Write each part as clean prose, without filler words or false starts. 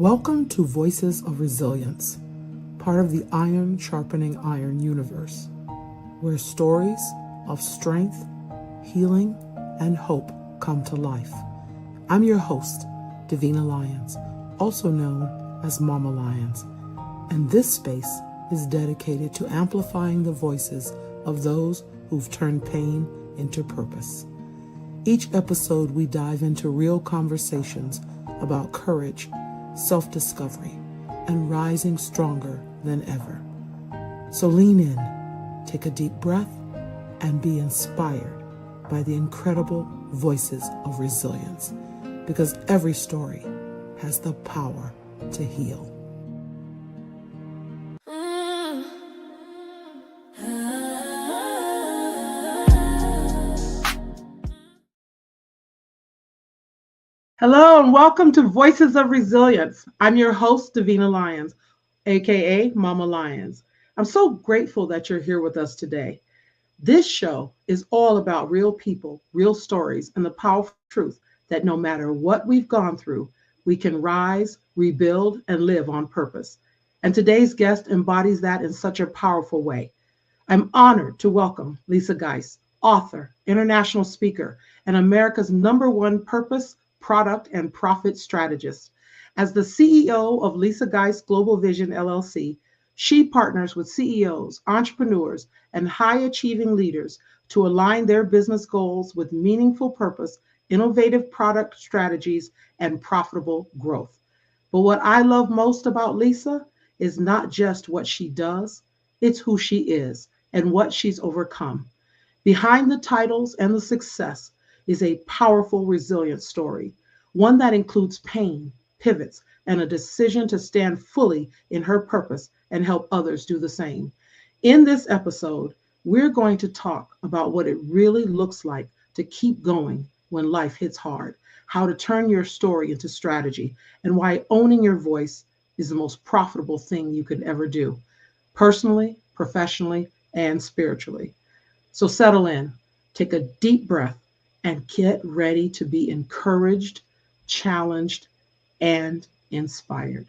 Welcome to Voices of Resilience, part of the Iron Sharpening Iron universe, where stories of strength, healing, and hope come to life. I'm your host, Davina Lyons, also known as Mama Lyons, and this space is dedicated to amplifying the voices of those who've turned pain into purpose. Each episode, we dive into real conversations about courage, self-discovery, and rising stronger than ever. So lean in, take a deep breath, and be inspired by the incredible voices of resilience, because every story has the power to heal. Hello and welcome to Voices of Resilience. I'm your host, Davina Lyons, aka Mama Lyons. I'm so grateful that you're here with us today. This show is all about real people, real stories, and the powerful truth that no matter what we've gone through, we can rise, rebuild, and live on purpose. And today's guest embodies that in such a powerful way. I'm honored to welcome Lisa Guice, author, international speaker, and America's #1 purpose, product, and profit strategist. As the CEO of Lisa Guice Global Vision LLC, she partners with CEOs, entrepreneurs, and high-achieving leaders to align their business goals with meaningful purpose, innovative product strategies, and profitable growth. But what I love most about Lisa is not just what she does, it's who she is and what she's overcome. Behind the titles and the success is a powerful, resilient story, one that includes pain, pivots, and a decision to stand fully in her purpose and help others do the same. In this episode, we're going to talk about what it really looks like to keep going when life hits hard, how to turn your story into strategy, and why owning your voice is the most profitable thing you could ever do, personally, professionally, and spiritually. So settle in, take a deep breath, and get ready to be encouraged, challenged, and inspired.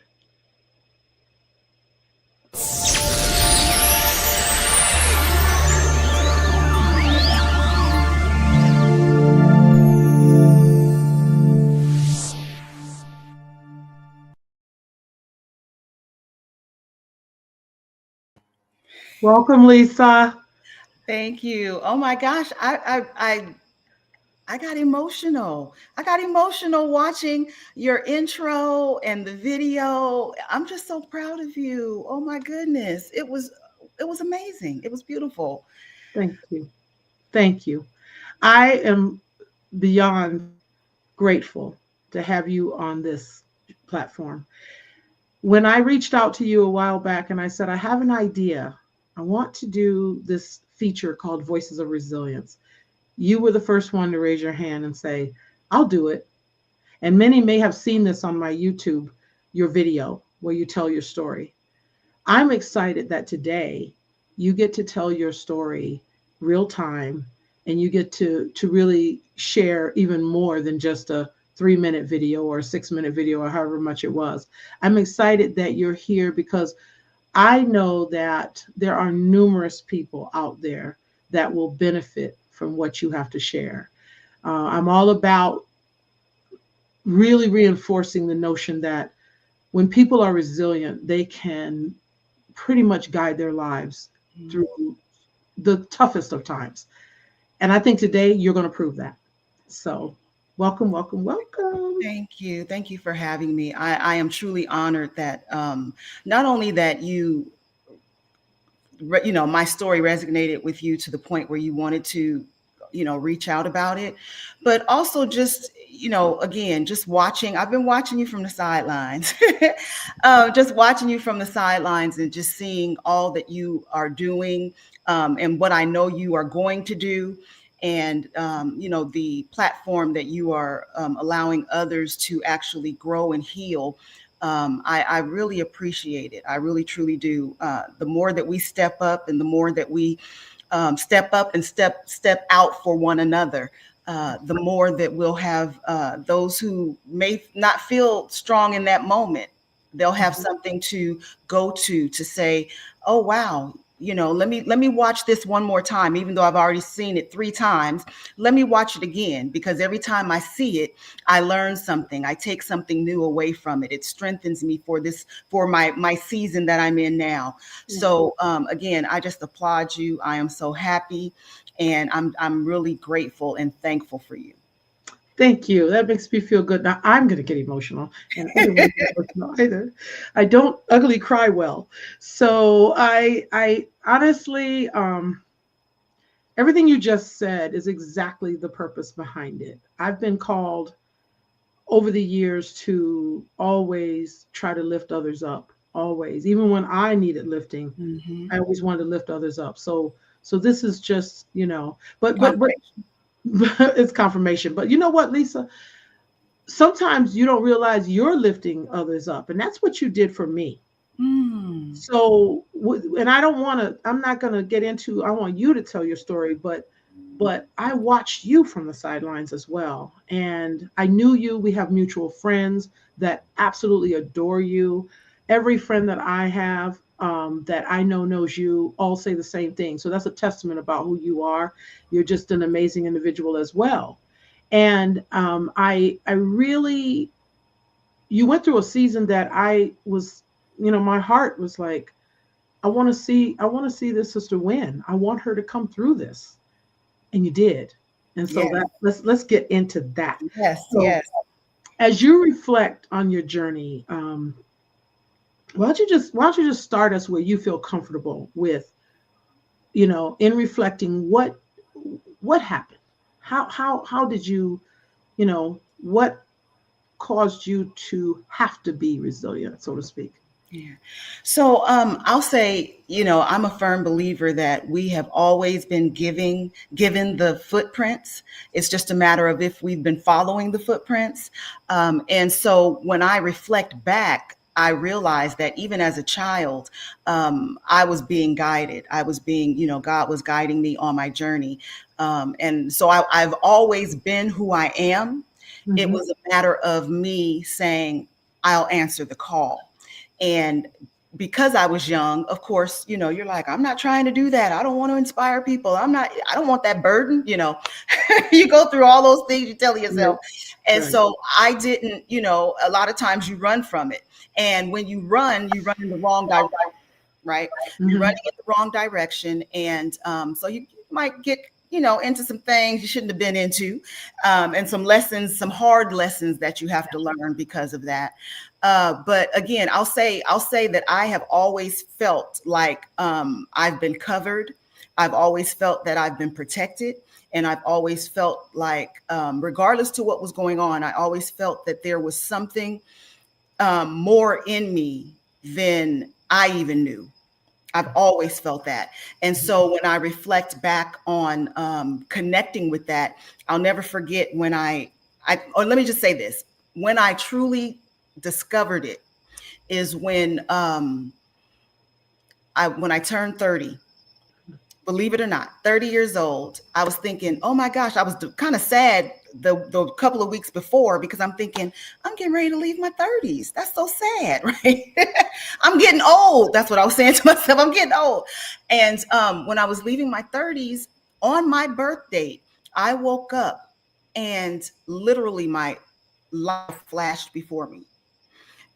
Welcome, Lisa. Thank you. Oh my gosh, I got emotional. I got emotional watching your intro and the video. I'm just so proud of you. Oh my goodness. It was amazing. It was beautiful. Thank you. Thank you. I am beyond grateful to have you on this platform. When I reached out to you a while back and I said, I have an idea, I want to do this feature called Voices of Resilience, you were the first one to raise your hand and say, I'll do it. And many may have seen this on my YouTube, your video where you tell your story. I'm excited that today you get to tell your story real time and you get to really share even more than just a 3-minute video or a 6-minute video or however much it was. I'm excited that you're here because I know that there are numerous people out there that will benefit from what you have to share. I'm all about really reinforcing the notion that when people are resilient, they can pretty much guide their lives through the toughest of times. And I think today you're going to prove that. So welcome, welcome, welcome. Thank you. Thank you for having me. I am truly honored that not only that my story resonated with you to the point where you wanted to, reach out about it, but also just, again, just watching. I've been watching you from the sidelines, just watching you from the sidelines and just seeing all that you are doing and what I know you are going to do. And, the platform that you are allowing others to actually grow and heal. I really appreciate it. I really, truly do. The more that we step up and the more that we step up and step out for one another, the more that we'll have those who may not feel strong in that moment They'll have something to go to say, oh wow, let me watch this one more time, even though I've already seen it 3 times. Let me watch it again, because every time I see it, I learn something. I take something new away from it. It strengthens me for my season that I'm in now. Yeah. So again, I just applaud you. I am so happy, and I'm really grateful and thankful for you. Thank you. That makes me feel good. Now I'm going to get emotional, and I don't want to get emotional either. I don't ugly cry well, so I honestly, everything you just said is exactly the purpose behind it. I've been called over the years to always try to lift others up. Always, even when I needed lifting, Hmm. I always wanted to lift others up. So this is just, but Confirmation. it's confirmation. But you know what, Lisa? Sometimes you don't realize you're lifting others up, and that's what you did for me. Mm. So, and I don't want to, I'm not going to get into, I want you to tell your story, but I watched you from the sidelines as well, and I knew you. We have mutual friends that absolutely adore you. Every friend that I have, that I know knows you, all say the same thing. So that's a testament about who you are. You're just an amazing individual as well. And I really, you went through a season that I was, my heart was like, I want to see this sister win. I want her to come through this, and you did. And so Yes, that, let's get into that. yes, So yes. as you reflect on your journey, why don't you just start us where you feel comfortable with, in reflecting what happened, how did you, what caused you to have to be resilient, so to speak. Yeah. So I'll say, I'm a firm believer that we have always been given the footprints. It's just a matter of if we've been following the footprints. And so when I reflect back, I realized that even as a child, I was being guided. I was being, God was guiding me on my journey. And so I've always been who I am. It Hmm. was a matter of me saying, I'll answer the call. And because I was young, of course, you're like, I'm not trying to do that. I don't want to inspire people. I don't want that burden. You go through all those things you tell Right. yourself. And Right. so I didn't, a lot of times you run from it. And when you run in the wrong direction, right? You're Hmm. running in the wrong direction. And so you might get, into some things you shouldn't have been into, and some lessons, some hard lessons that you have to learn because of that. But again, I'll say that I have always felt like I've been covered. I've always felt that I've been protected. And I've always felt like, regardless to what was going on, I always felt that there was something more in me than I even knew. I've always felt that. And so when I reflect back on connecting with that, I'll never forget when or let me just say this, when I truly discovered it is when I turned 30. Believe it or not, 30 years old. I was thinking, oh my gosh, I was kind of sad the couple of weeks before, because I'm thinking, I'm getting ready to leave my 30s. That's so sad, right? I'm getting old. That's what I was saying to myself. I'm getting old. And when I was leaving my 30s, on my birth date, I woke up and literally my life flashed before me.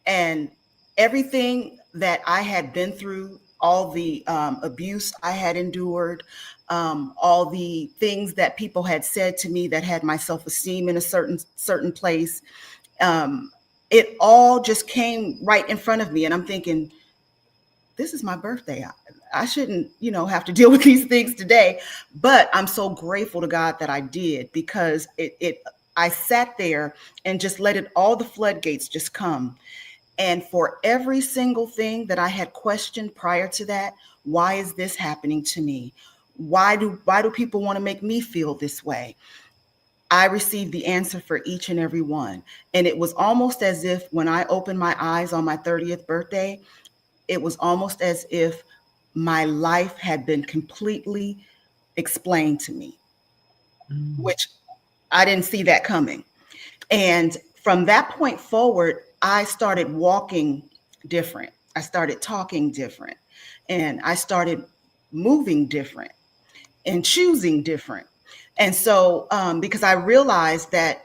And everything that I had been through, all the abuse I had endured, all the things that people had said to me that had my self-esteem in a certain place, um, it all just came right in front of me. And I'm thinking, this is my birthday. I shouldn't, have to deal with these things today. But I'm so grateful to God that I did, because I sat there and just let it, all the floodgates just come. And for every single thing that I had questioned prior to that, why is this happening to me? Why do people want to make me feel this way? I received the answer for each and every one. And it was almost as if when I opened my eyes on my 30th birthday, it was almost as if my life had been completely explained to me, Mm. which I didn't see that coming. And from that point forward, I started walking different. I started talking different. And I started moving different and choosing different. And so, because I realized that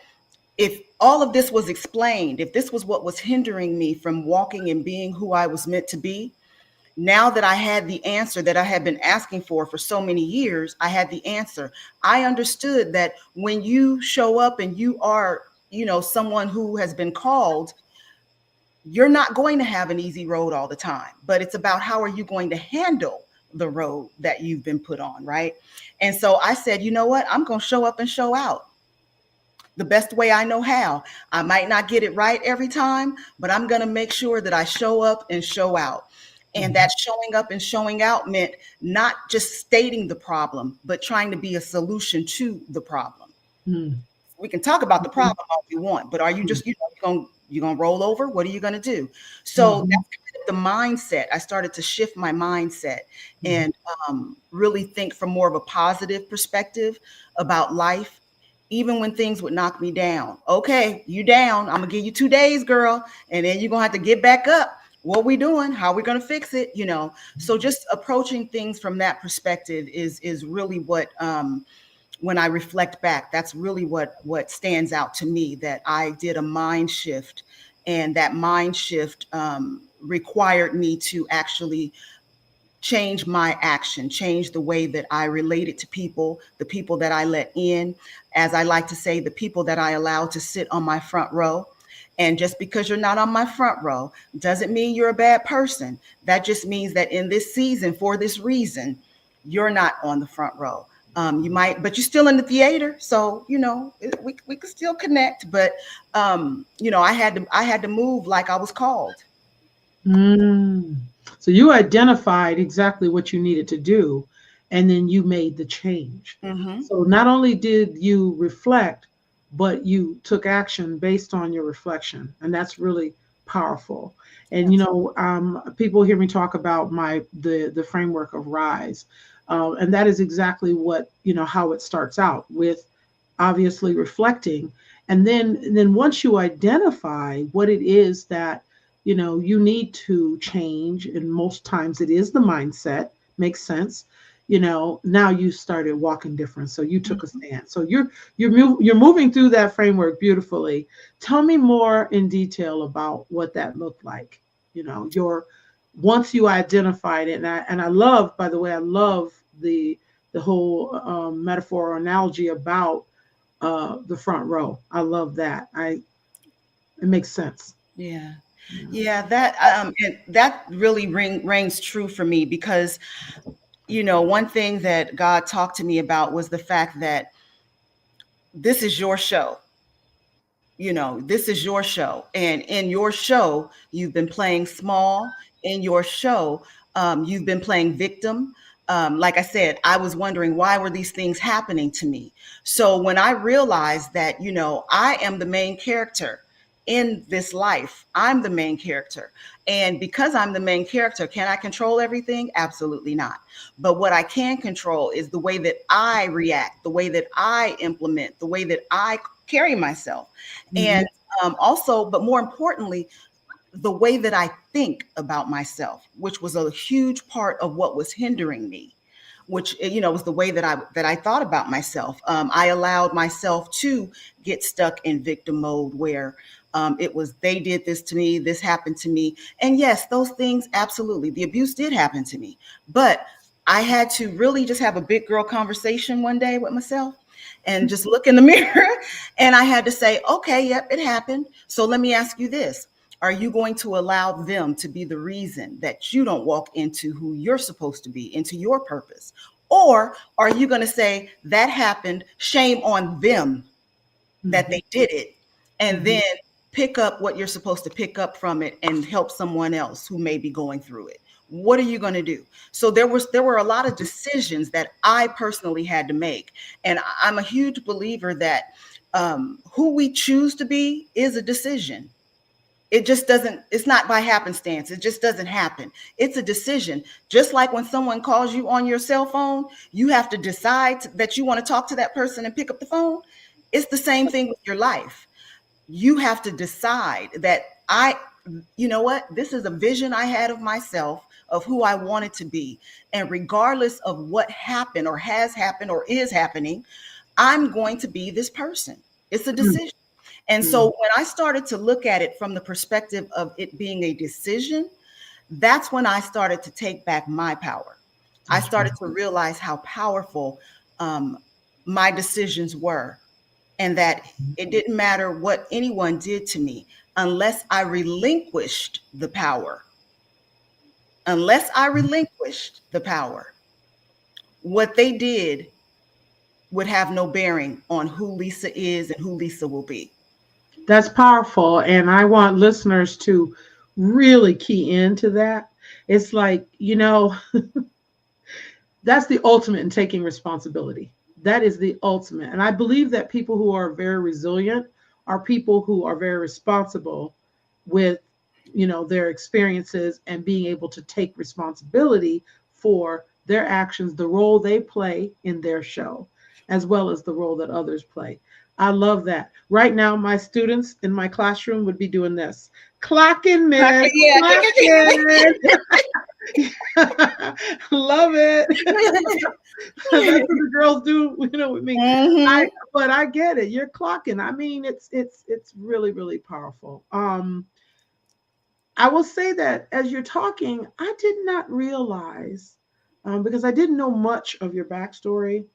if all of this was explained, if this was what was hindering me from walking and being who I was meant to be, now that I had the answer that I had been asking for so many years, I had the answer. I understood that when you show up and you are, someone who has been called, you're not going to have an easy road all the time, but it's about how are you going to handle the road that you've been put on, right? And so I said, you know what? I'm going to show up and show out the best way I know how. I might not get it right every time, but I'm going to make sure that I show up and show out. And that showing up and showing out meant not just stating the problem, but trying to be a solution to the problem. Mm-hmm. We can talk about the problem all we want, but are you just, you're gonna roll over? What are you gonna do? So Mm-hmm. that's kind of the mindset. I started to shift my mindset and really think from more of a positive perspective about life, even when things would knock me down. Okay, you down. I'm gonna give you 2 days, girl, and then you're gonna have to get back up. What we doing? How we gonna fix it? So just approaching things from that perspective is really what when I reflect back, that's really what stands out to me, that I did a mind shift, and that mind shift required me to actually change my action, change the way that I related to people, the people that I let in, as I like to say, the people that I allowed to sit on my front row. And just because you're not on my front row doesn't mean you're a bad person. That just means that in this season, for this reason, you're not on the front row. You might, but you're still in the theater, so we could still connect. But I had to move like I was called. Mm. So you identified exactly what you needed to do, and then you made the change. Mm-hmm. So not only did you reflect, but you took action based on your reflection, and that's really powerful. And people hear me talk about the framework of Rise, and that is exactly what how it starts out with, obviously reflecting, and then once you identify what it is that you need to change, and most times it is the mindset. Makes sense. Now you started walking different, so you took a stand. So you're moving through that framework beautifully. Tell me more in detail about what that looked like. Your Once you identified it, and I love, by the way, I love the whole metaphor or analogy about the front row. I love that. It makes sense. Yeah. Yeah. Yeah, that really rings true for me, because one thing that God talked to me about was the fact that this is your show. This is your show, and in your show you've been playing small. In your show, you've been playing victim. Like I said, I was wondering, why were these things happening to me? So when I realized that I am the main character in this life, I'm the main character. And because I'm the main character, can I control everything? Absolutely not. But what I can control is the way that I react, the way that I implement, the way that I carry myself. Mhm. And also, but more importantly, the way that I think about myself, which was a huge part of what was hindering me, which was the way that I thought about myself. I allowed myself to get stuck in victim mode, where it was, they did this to me, this happened to me. And yes, those things, absolutely, the abuse did happen to me. But I had to really just have a big girl conversation one day with myself and just look in the mirror. And I had to say, okay, yep, it happened. So let me ask you this. Are you going to allow them to be the reason that you don't walk into who you're supposed to be, into your purpose? Or are you going to say, that happened, shame on them that Mhm. they did it, and Mhm. then pick up what you're supposed to pick up from it and help someone else who may be going through it? What are you going to do? So there were a lot of decisions that I personally had to make. And I'm a huge believer that who we choose to be is a decision. It just doesn't, it's not by happenstance. It just doesn't happen. It's a decision. Just like when someone calls you on your cell phone, you have to decide that you want to talk to that person and pick up the phone. It's the same thing with your life. You have to decide that you know what? This is a vision I had of myself, of who I wanted to be. And regardless of what happened or has happened or is happening, I'm going to be this person. It's a Mm, decision. And so mm, when I started to look at it from the perspective of it being a decision, that's when I started to take back my power. I that's started right. to realize how powerful um, my decisions were, and that it didn't matter what anyone did to me unless I relinquished the power. Unless I relinquished the power, what they did would have no bearing on who Lisa is and who Lisa will be. That's powerful. And I want listeners to really key into that. It's like, that's the ultimate in taking responsibility. That is the ultimate. And I believe that people who are very resilient are people who are very responsible with, their experiences and being able to take responsibility for their actions, the role they play in their show, as well as the role that others play. I love that. Right now, my students in my classroom would be doing this. Clocking, Okay, miss, yeah, clocking. Love it. That's what the girls do, with me. I hmm but I get it. You're clocking. I mean, it's really, really powerful. I will say that as you're talking, I did not realize, because I didn't know much of your backstory.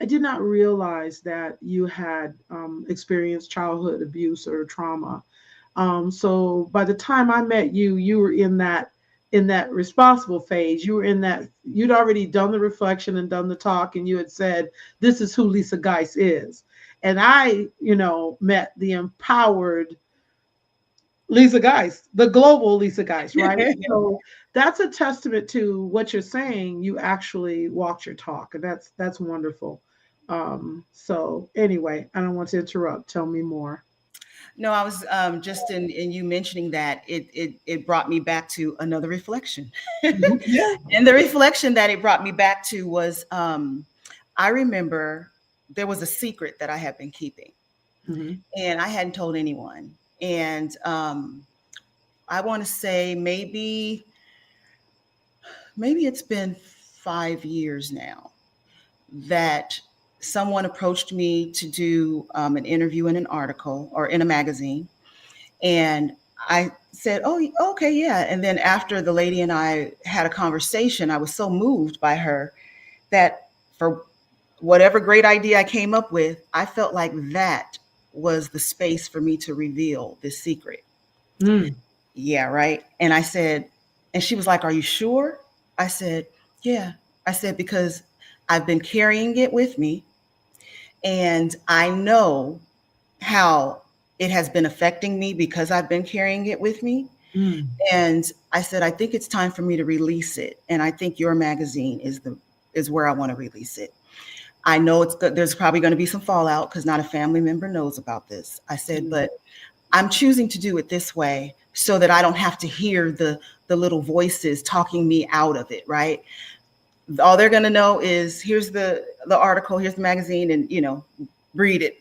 I did not realize that you had experienced childhood abuse or trauma. So by the time I met you, you were in that responsible phase. You were in that you'd already done the reflection and done the talk, and you had said, "This is who Lisa Guice is." And I, met the empowered Lisa Guice, the global Lisa Guice, right? So that's a testament to what you're saying. You actually walked your talk, and that's wonderful. So anyway, I don't want to interrupt. Tell me more. No, I was just in you mentioning that it brought me back to another reflection. Mhm. Yeah. And the reflection that it brought me back to was I remember there was a secret that I had been keeping Hmm. and I hadn't told anyone. And I want to say maybe it's been 5 years now that someone approached me to do an interview in an article or in a magazine. And I said, "Oh, okay, yeah." And then after the lady and I had a conversation, I was so moved by her that for whatever great idea I came up with, I felt like that was the space for me to reveal this secret. Mm. Yeah, right. And I said, and she was like, "Are you sure?" I said, "Yeah." I said, "Because I've been carrying it with me and I know how it has been affecting me because I've been carrying it with me." Mm. And I said, "I think it's time for me to release it. And I think your magazine is where I want to release it. I know it's good. There's probably going to be some fallout because not a family member knows about this." I said, Mm. "But I'm choosing to do it this way so that I don't have to hear the little voices talking me out of it, right? All they're going to know is here's the article, here's the magazine, and read it."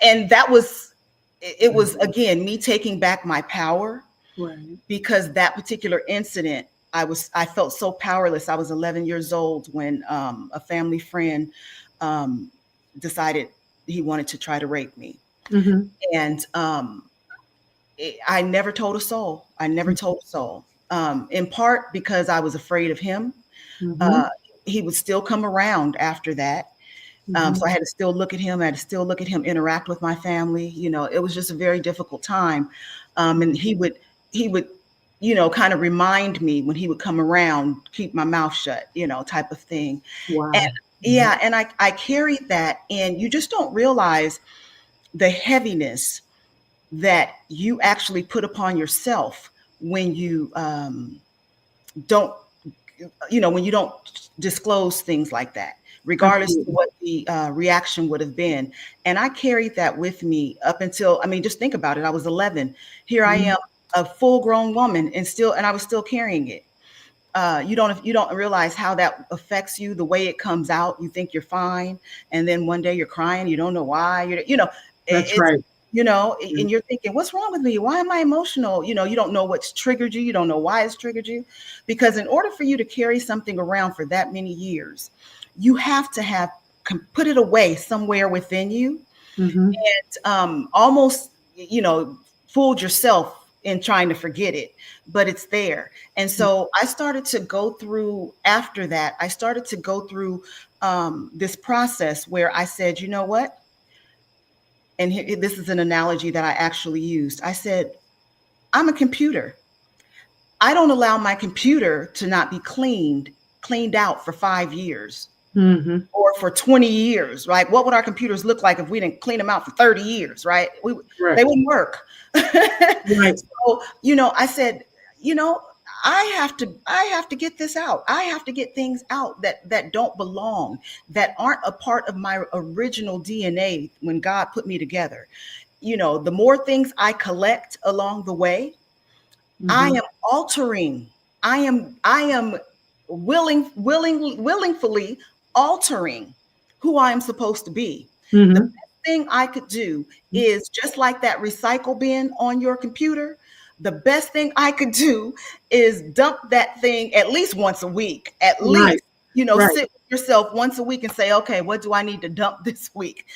And that was it was again me taking back my power Right. because that particular incident, I felt so powerless. I was 11 years old when a family friend um, decided he wanted to try to rape me, Mm-hmm. and I never told a soul. I never told a soul. In part because I was afraid of him. Mm-hmm. Uh, he would still come around after that. Mm-hmm. So I had to still look at him. I had to still look at him interact with my family. It was just a very difficult time. And he would, kind of remind me when he would come around, keep my mouth shut, type of thing. And Wow. yeah, and I carried that, and you just don't realize the heaviness that you actually put upon yourself when you don't when you don't disclose things like that, regardless of Absolutely. what the reaction would have been. And I carried that with me up until, I mean, just think about it. I was 11. Here I Mhm. am, a full grown woman, and I was still carrying it. You don't realize how that affects you, the way it comes out. You think you're fine, and then one day you're crying. You don't know why. That's It's right. you know, Yeah. and you're thinking, what's wrong with me? Why am I emotional? You know, you don't know what's triggered you. You don't know why it's triggered you. Because in order for you to carry something around for that many years, you have to have put it away somewhere within you, Mm-hmm. almost, fooled yourself in trying to forget it, but it's there. And so I started to go through, after that, I started to go through this process where I said, you know what? And this is an analogy that I actually used. I said, I'm a computer. I don't allow my computer to not be cleaned out for 5 years Mm-hmm. or for 20 years, right? What would our computers look like if we didn't clean them out for 30 years, right? Right. They wouldn't work. Right. So, I said, you know, I have to get this out. I have to get things out that don't belong, that aren't a part of my original DNA when God put me together. The more things I collect along the way, I Mm-hmm. am altering. I am willingly altering who I am supposed to be. The Mm-hmm. best thing I could do is, just like that recycle bin on your computer, the best thing I could do is dump that thing at least once a week. At Right. least, Right. sit with yourself once a week and say, okay, what do I need to dump this week?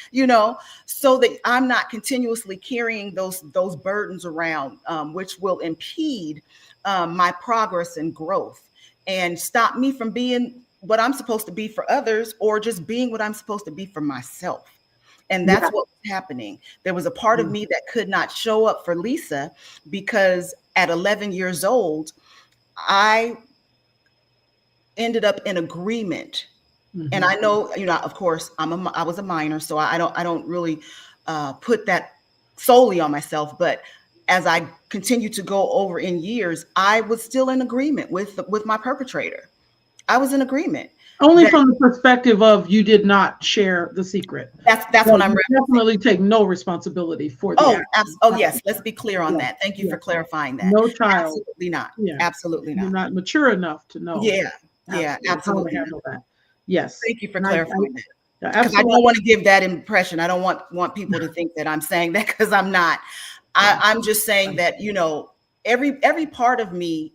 So that I'm not continuously carrying those burdens around, which will impede my progress and growth, and stop me from being what I'm supposed to be for others, or just being what I'm supposed to be for myself. And Yeah. that's what was happening. There was a part of me that could not show up for Lisa because at 11 years old, I ended up in agreement. And Mm-hmm. I know, of course, I was a minor, so I don't really put that solely on myself. But as I continue to go over in years, I was still in agreement with my perpetrator. I was in agreement Only that from the perspective of you did not share the secret, that's but what I'm you referencing. definitely take no responsibility for the Oh, action. yes. Let's be clear on Yeah. that. Thank you Yeah. for clarifying that. No child. Absolutely not. Yeah. Absolutely You're not. not mature enough to know Yeah. Yeah. absolutely how to Absolutely not. handle that. Yes. Thank you for And clarifying that. yeah, Because I absolutely. don't want to give that impression. I don't want people to think that I'm saying that, because I'm not. Yeah. I'm just saying that, every part of me,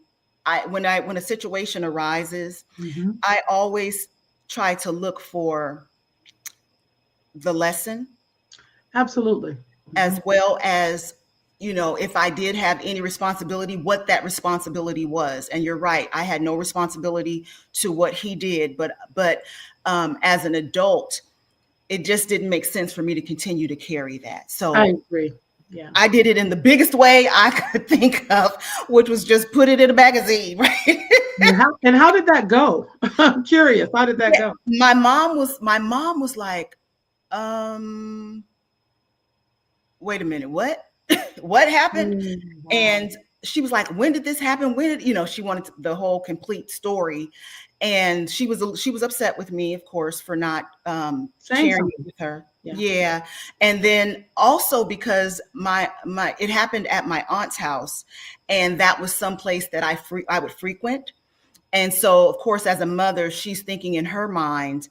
when a situation arises, Mm-hmm. I always try to look for the lesson, Absolutely. Mm-hmm. as well as, if I did have any responsibility, what that responsibility was. And you're right, I had no responsibility to what he did, but as an adult, it just didn't make sense for me to continue to carry that. I So agree. Yeah. I did it in the biggest way I could think of, which was just put it in a magazine, right? And how did that go? I'm curious. How did that Yeah, go? my mom was like, um, wait a minute, what? What happened? Mm, wow. And she was like, when did this happen? When did, she wanted the whole complete story. And she was upset with me, of course, for not Saying sharing it something. with her. Yeah. Yeah. And then also because my it happened at my aunt's house, and that was someplace that I would frequent. And so, of course, as a mother, she's thinking in her mind,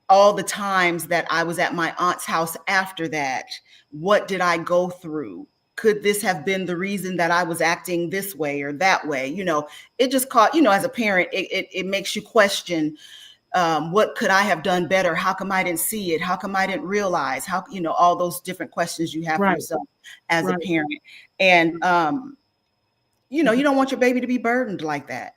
all the times that I was at my aunt's house after that, what did I go through? Could this have been the reason that I was acting this way or that way? It just caught, as a parent, it makes you question, what could I have done better? How come I didn't see it? How come I didn't realize? How, all those different questions you have for Right. yourself as a Right. parent. And, you don't want your baby to be burdened like that,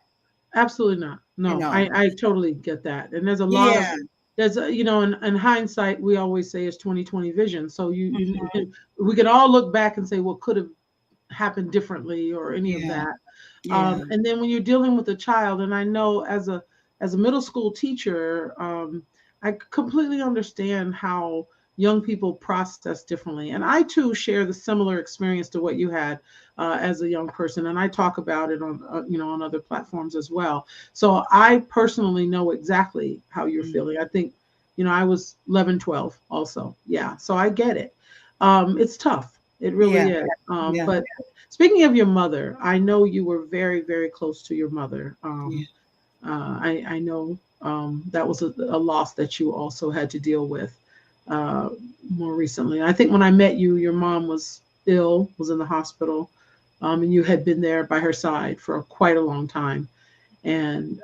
Absolutely not. you No, know? I totally get that. And there's a lot of Yeah. in hindsight, we always say it's 2020 vision. So Mhm. we can all look back and say what could have happened differently or any of Yeah. that. Yeah. And then when you're dealing with a child, and I know as a middle school teacher, I completely understand how young people process differently. And I too share the similar experience to what you had as a young person, and I talk about it on on other platforms as well. So I personally know exactly how you're Mm. feeling. I think I was 11, 12 also. Yeah, so I get it. It's tough. It really Yeah. is. Yeah. But speaking of your mother, I know you were very, very close to your mother. Yeah. I know that was a loss that you also had to deal with. uh, more recently. I think when I met you, your mom was ill, was in the hospital, and you had been there by her side for quite a long time, and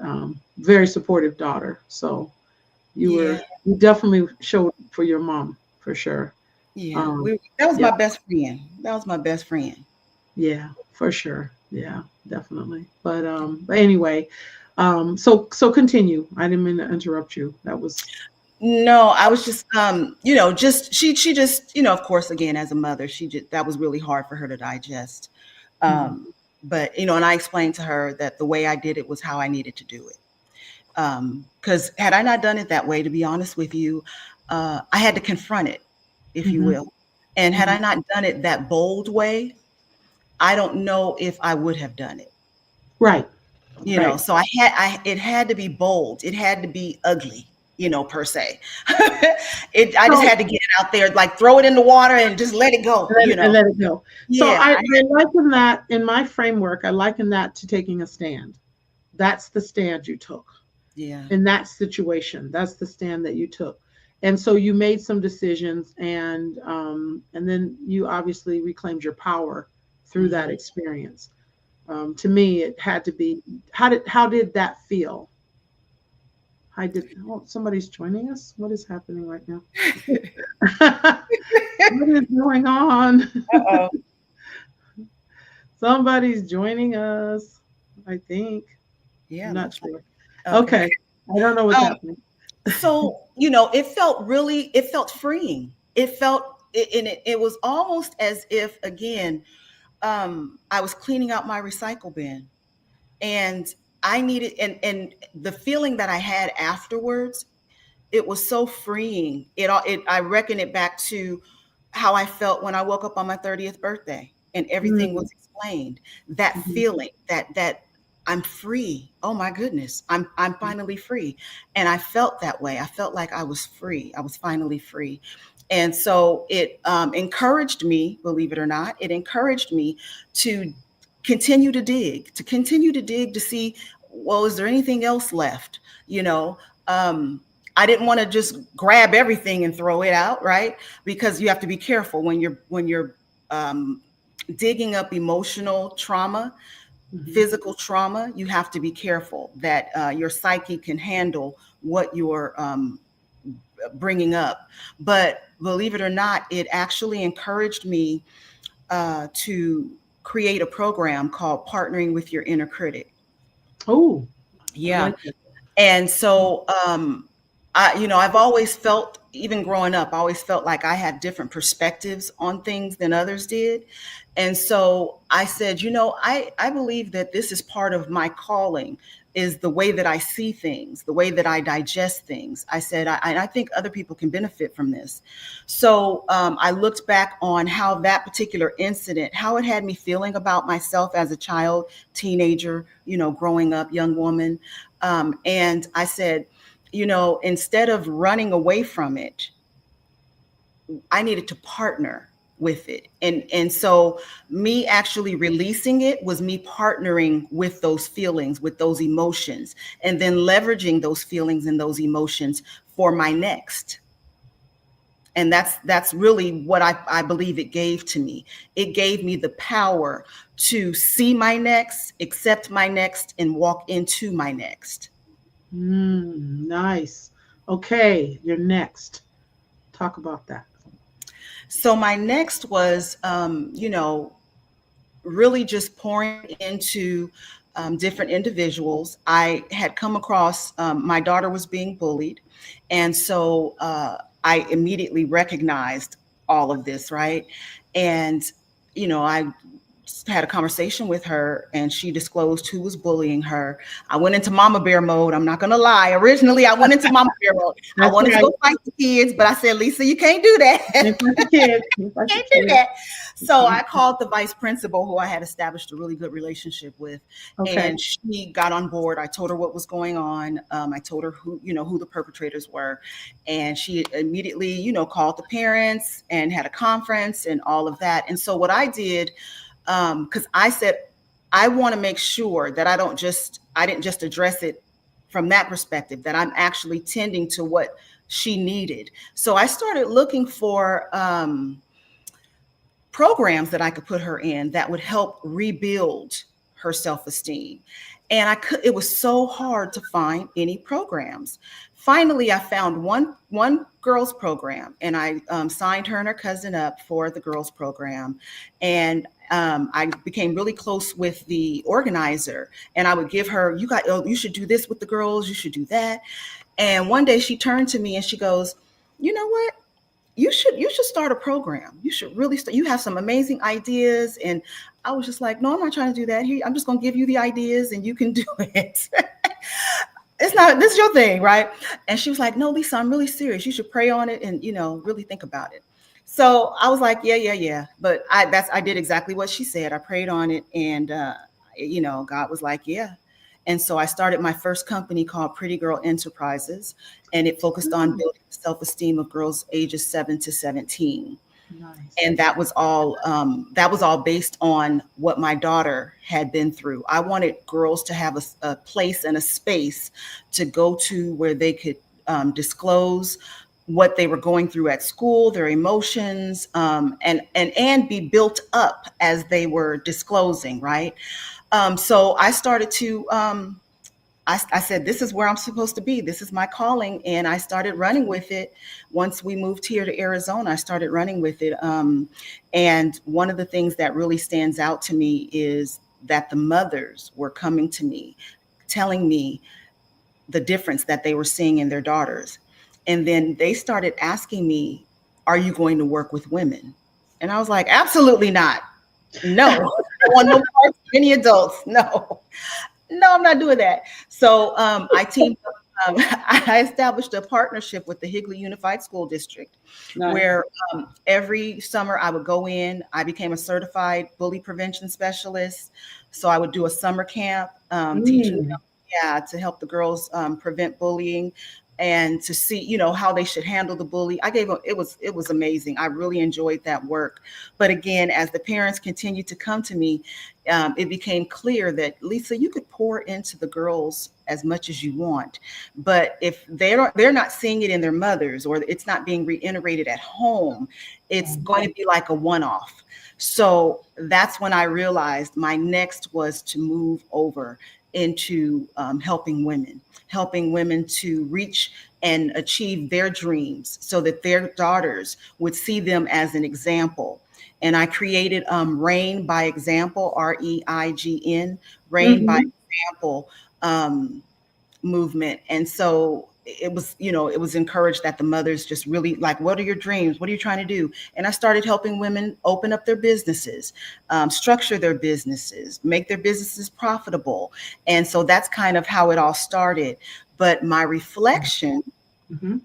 very supportive daughter. So Yeah, you definitely showed for your mom for sure. yeah. Um, That was yeah, my best friend. That was my best friend. yeah, for sure. Yeah, definitely. But anyway, so continue. I didn't mean to interrupt you. That was. No, I was just just she just, of course, again, as a mother, she just, that was really hard for her to digest. Mhm. But and I explained to her that the way I did it was how I needed to do it. Because had I not done it that way, to be honest with you, I had to confront it, if you Mhm. will. And had Mhm. I not done it that bold way, I don't know if I would have done it. Right. Right. So I it had to be bold. It had to be ugly, per se. I just So had to get it out there, like throw it in the water and just let it go. and let it go. So Yeah, I liken that in my framework. I liken that to taking a stand. That's the stand you took yeah. in that situation. That's the stand that you took. And so you made some decisions, and then you obviously reclaimed your power through that Hmm. experience. To me, it had to be. How did that feel? I did. Oh, somebody's joining us. What is happening right now? What is going on? Uh-oh. Somebody's joining us. I think. I'm Yeah, not looks like. sure. Okay. Okay. I don't know what's Um, happening. so it felt freeing. It was almost as if, again, I was cleaning out my recycle bin, and I needed, and the feeling that I had afterwards, it was so freeing. I reckon it back to how I felt when I woke up on my 30th birthday and everything was Mm, explained. That mhm, feeling, that I'm free. Oh my goodness, I'm finally free. And I felt that way. I felt like I was free. I was finally free. And so it encouraged me, believe it or not, it encouraged me to continue to dig to see, well, is there anything else left? You know, um, I didn't want to just grab everything and throw it out, right? Because you have to be careful when you're um, digging up emotional trauma, mhm. physical trauma. You have to be careful that your psyche can handle what you're bringing up. But believe it or not, it actually encouraged me to create a program called Partnering with Your Inner Critic. Oh, I Yeah. like that. And so, I've always felt, even growing up, I always felt like I had different perspectives on things than others did. And so I said, I believe that this is part of my calling, is the way that I see things, the way that I digest things. I said, I think other people can benefit from this. So I looked back on how that particular incident, how it had me feeling about myself as a child, teenager, growing up, young woman. And I said, instead of running away from it, I needed to partner with it. And so me actually releasing it was me partnering with those feelings, with those emotions, and then leveraging those feelings and those emotions for my next. And that's really what I believe it gave to me. It gave me the power to see my next, accept my next, and walk into my next. Nice. Okay, you're next. Talk about that. So my next was, really just pouring into different individuals. I had come across, my daughter was being bullied. And so I immediately recognized all of this, right? And, I had a conversation with her and she disclosed who was bullying her. I went into mama bear mode. I'm not going to lie. Originally, I went into mama bear mode. I That's wanted to right. go fight the kids, but I said, Lisa, you can't do that. Can't fight the kids. Can't fight the Can't do kids. that. You So can't. I called the vice principal, who I had established a really good relationship with, Okay. and she got on board. I told her what was going on. I told her who the perpetrators were, and she immediately, called the parents and had a conference and all of that. And so what I did, because I said, I want to make sure that I didn't just address it from that perspective, that I'm actually tending to what she needed. So I started looking for programs that I could put her in that would help rebuild her self-esteem. And it was so hard to find any programs. Finally, I found one girls program, and I signed her and her cousin up for the girls program. And I became really close with the organizer, and I would give her, you should do this with the girls, you should do that. And one day she turned to me and she goes, you know what? You should start a program. You should really start. You have some amazing ideas. And I was just like, no, I'm not trying to do that. Here, I'm just going to give you the ideas and you can do it. It's not, this is your thing, right? And she was like, no, Lisa, I'm really serious. You should pray on it and, really think about it. So I was like, yeah. But I did exactly what she said. I prayed on it, and God was like, yeah. And so I started my first company called Pretty Girl Enterprises, and it focused on Mm, building the self-esteem of girls ages 7 to 17. nice. And that was all based on what my daughter had been through. I wanted girls to have a place and a space to go to where they could disclose what they were going through at school, their emotions, and be built up as they were disclosing, right? So I started to I said, this is where I'm supposed to be. This is my calling. And I started running with it. Once we moved here to Arizona, I started running with it. And one of the things that really stands out to me is that the mothers were coming to me, telling me the difference that they were seeing in their daughters. And then they started asking me, are you going to work with women? And I was like, absolutely not. No, I don't want no parts of any adults. No, I'm not doing that. So I teamed up. I established a partnership with the Higley Unified School District, Nice. where every summer I would go in. I became a certified bully prevention specialist. So I would do a summer camp, teaching them, Mm, yeah, to help the girls prevent bullying and to see, how they should handle the bully. I gave them, it was amazing. I really enjoyed that work. But again, as the parents continued to come to me, it became clear that, Lisa, you could pour into the girls as much as you want, but if they're not seeing it in their mothers, or it's not being reiterated at home, it's mm, going to be like a one-off. So that's when I realized my next was to move over into helping women to reach and achieve their dreams so that their daughters would see them as an example. And I created Rain by Example, REIGN, Rain by mhm. Example um, movement. And so it was encouraged that the mothers just really like, what are your dreams? What are you trying to do? And I started helping women open up their businesses, structure their businesses, make their businesses profitable. And so that's kind of how it all started. But my reflection Mhm.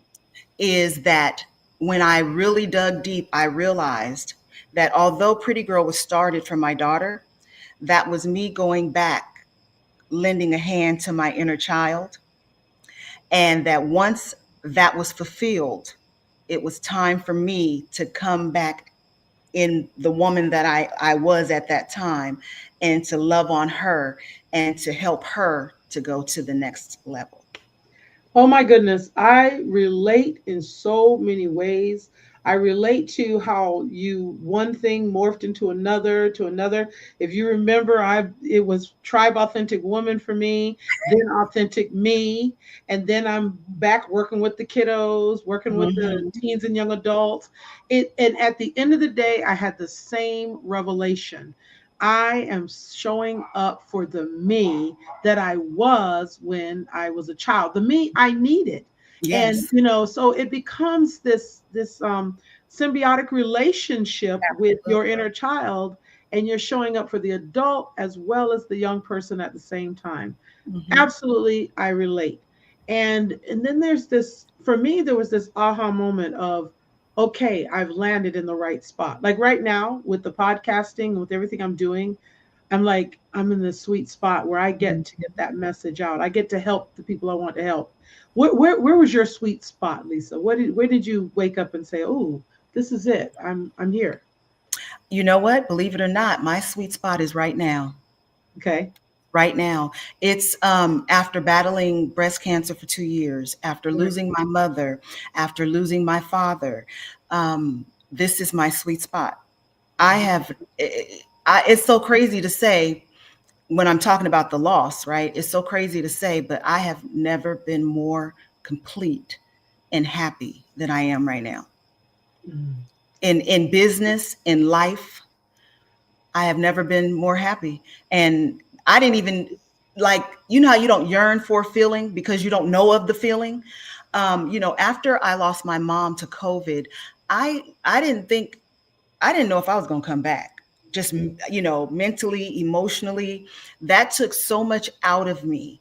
is that when I really dug deep, I realized that although Pretty Girl was started for my daughter, that was me going back, lending a hand to my inner child. And that once that was fulfilled, it was time for me to come back in the woman that I was at that time, and to love on her and to help her to go to the next level. Oh my goodness, I relate in so many ways. I relate to how you one thing morphed into another to another. If you remember, I it was Tribe Authentic Woman for me, then Authentic Me, and then I'm back working with the kiddos, working with the Mhm. teens and young adults. And at the end of the day, I had the same revelation. I am showing up for the me that I was when I was a child, the me I needed. And Yes, so it becomes this symbiotic relationship with your absolutely. inner child, and you're showing up for the adult as well as the young person at the same time. Mhm. Absolutely, I relate. And then there's this, for me there was this aha moment of, okay, I've landed in the right spot. Like right now with the podcasting, with everything I'm doing, I'm like, I'm in this sweet spot where I get to get that message out. I get to help the people I want to help. Where was your sweet spot, Lisa? Where did you wake up and say, "Oh, this is it. I'm here." You know what? Believe it or not, my sweet spot is right now. Okay. right now. It's after battling breast cancer for 2 years, after Right. losing my mother, after losing my father. This is my sweet spot. I have, it's so crazy to say when I'm talking about the loss, right? It's so crazy to say, but I have never been more complete and happy than I am right now. Mm. In business, in life, I have never been more happy. And I didn't even like, you know how you don't yearn for a feeling because you don't know of the feeling. After I lost my mom to COVID, I didn't think I didn't know if I was going to come back. Just, mentally, emotionally, that took so much out of me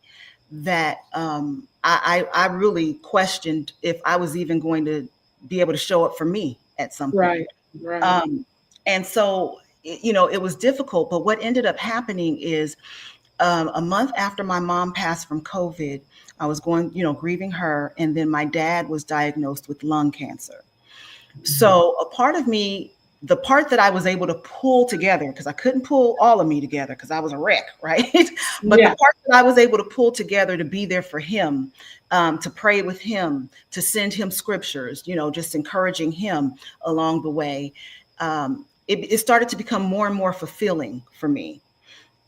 that I really questioned if I was even going to be able to show up for me at some point. Right. Right. Um, and so, it was difficult. But what ended up happening is a month after my mom passed from COVID, I was going, grieving her. And then my dad was diagnosed with lung cancer. Mm. So a part of me, the part that I was able to pull together, because I couldn't pull all of me together because I was a wreck, right? But the Yeah. part that I was able to pull together to be there for him, to pray with him, to send him scriptures, just encouraging him along the way, it started to become more and more fulfilling for me.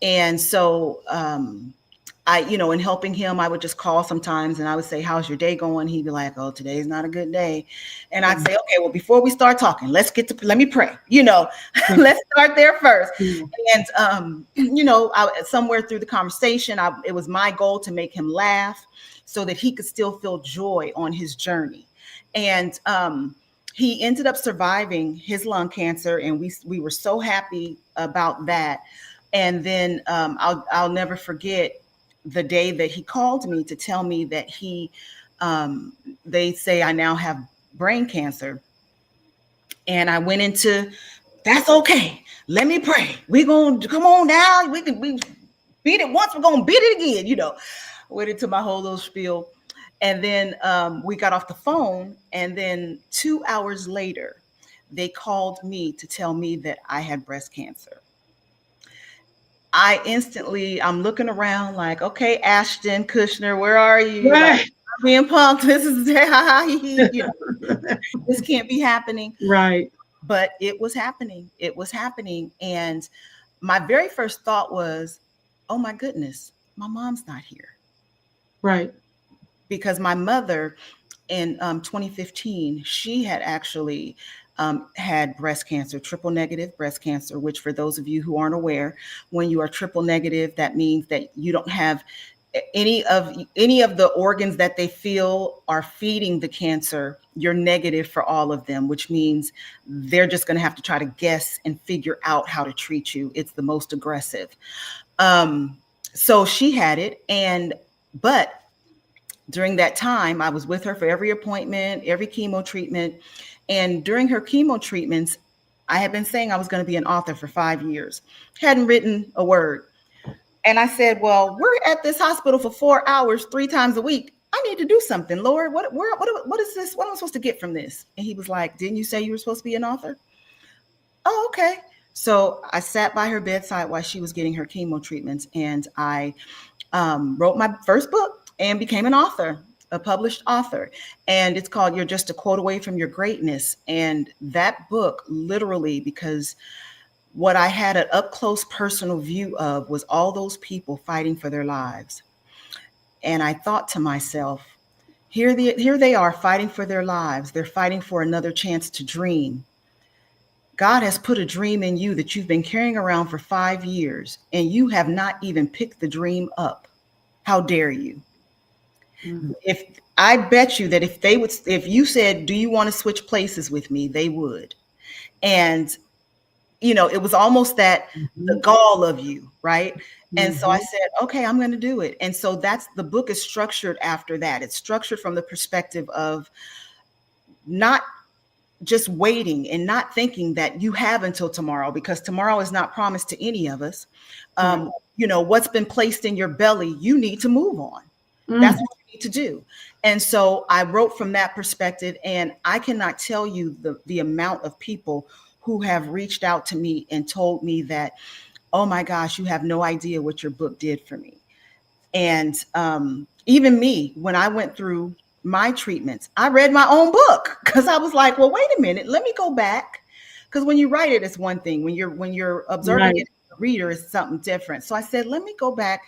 And so in helping him, I would just call sometimes and I would say, "How's your day going?" He'd be like, "Oh, today's not a good day." And I'd Mm. say, "Okay, well, before we start talking, let me pray, Yeah. let's start there first." Yeah. And, somewhere through the conversation, it was my goal to make him laugh so that he could still feel joy on his journey. And, he ended up surviving his lung cancer, and we were so happy about that. And then I'll never forget the day that he called me to tell me that they say I now have brain cancer. And I went into, that's okay. Let me pray. We gonna come on now. We beat it once. We're gonna beat it again. Went into my whole little spiel, and then we got off the phone. And then 2 hours later, they called me to tell me that I had breast cancer. I'm looking around like, okay, Ashton Kushner, where are you? Like, Right. I'm being punked. This is, this can't be happening. Right. But it was happening. It was happening. And my very first thought was, oh my goodness, my mom's not here. Right. Because my mother in 2015, she had actually had breast cancer, triple negative breast cancer, which for those of you who aren't aware, when you are triple negative, that means that you don't have any of the organs that they feel are feeding the cancer. You're negative for all of them, which means they're just going to have to try to guess and figure out how to treat you. It's the most aggressive. Um, so she had it, but during that time, I was with her for every appointment, every chemo treatment. And during her chemo treatments, I had been saying I was going to be an author for 5 years, hadn't written a word. And I said, well, we're at this hospital for 4 hours, 3 times a week. I need to do something, Lord. What is this? What am I supposed to get from this? And he was like, didn't you say you were supposed to be an author? Oh, okay. So I sat by her bedside while she was getting her chemo treatments, and I wrote my first book and became an author, a published author. And it's called You're Just a Quote Away from Your Greatness. And that book, literally, because what I had an up close personal view of was all those people fighting for their lives. And I thought to myself, here they are fighting for their lives. They're fighting for another chance to dream. God has put a dream in you that you've been carrying around for 5 years, and you have not even picked the dream up. How dare you? Mm. If I bet you that if you said, "Do you want to switch places with me?" they would. And it was almost that the Mhm. gall of you, right? And so I Mhm. said, okay, I'm going to do it. And so that's the book is structured after that. It's structured from the perspective of not just waiting and not thinking that you have until tomorrow, because tomorrow is not promised to any of us. Right. What's been placed in your belly, you need to move on. That's Mm. what you need to do. And so I wrote from that perspective, and I cannot tell you the amount of people who have reached out to me and told me that oh my gosh, you have no idea what your book did for me. And even me, when I went through my treatments, I read my own book because I was like, well, wait a minute, let me go back. Because when you write it, it's one thing. When you're observing Right. it, as a reader is something different. So I said, let me go back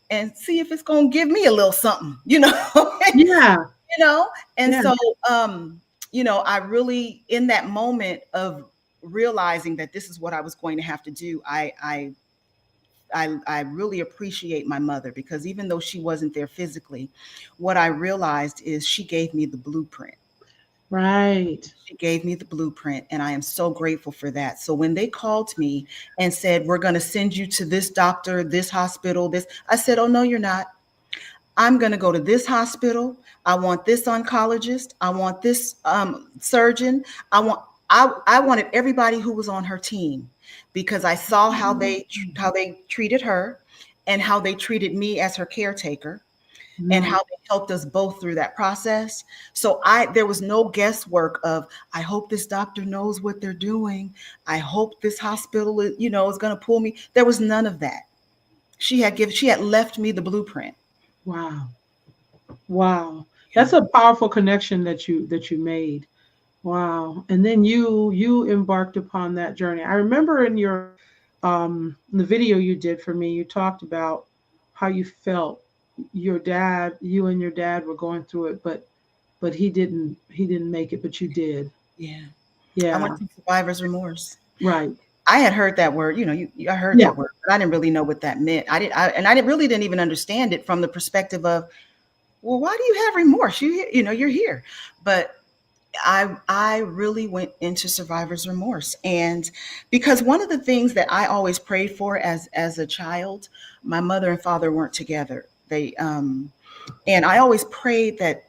and see if it's going to give me a little something, Yeah. you know. And Yeah. so, I really, in that moment of realizing that this is what I was going to have to do, I really appreciate my mother, because even though she wasn't there physically, what I realized is she gave me the blueprint. Right. She gave me the blueprint, and I am so grateful for that. So when they called me and said, we're going to send you to this doctor, this hospital, this, I said, oh, no, you're not. I'm going to go to this hospital. I want this oncologist. I want this surgeon. I want, I wanted everybody who was on her team, because I saw how they treated her, and how they treated me as her caretaker, and Mm. how they helped us both through that process. So there was no guesswork of, I hope this doctor knows what they're doing. I hope this hospital is going to pull me. There was none of that. She had left me the blueprint. Wow. Wow. Yeah. That's a powerful connection that you made. Wow. And then you embarked upon that journey. I remember in the video you did for me, you talked about how you felt you and your dad were going through it, but he didn't make it, but you did. Yeah. I went Yeah. through survivor's remorse. Right. I had heard that word, I heard Yeah. that word, but I didn't really know what that meant. I really didn't even understand it from the perspective of, well, why do you have remorse? You're here. But I really went into survivor's remorse. And because one of the things that I always prayed for as a child, my mother and father weren't together. And I always prayed that,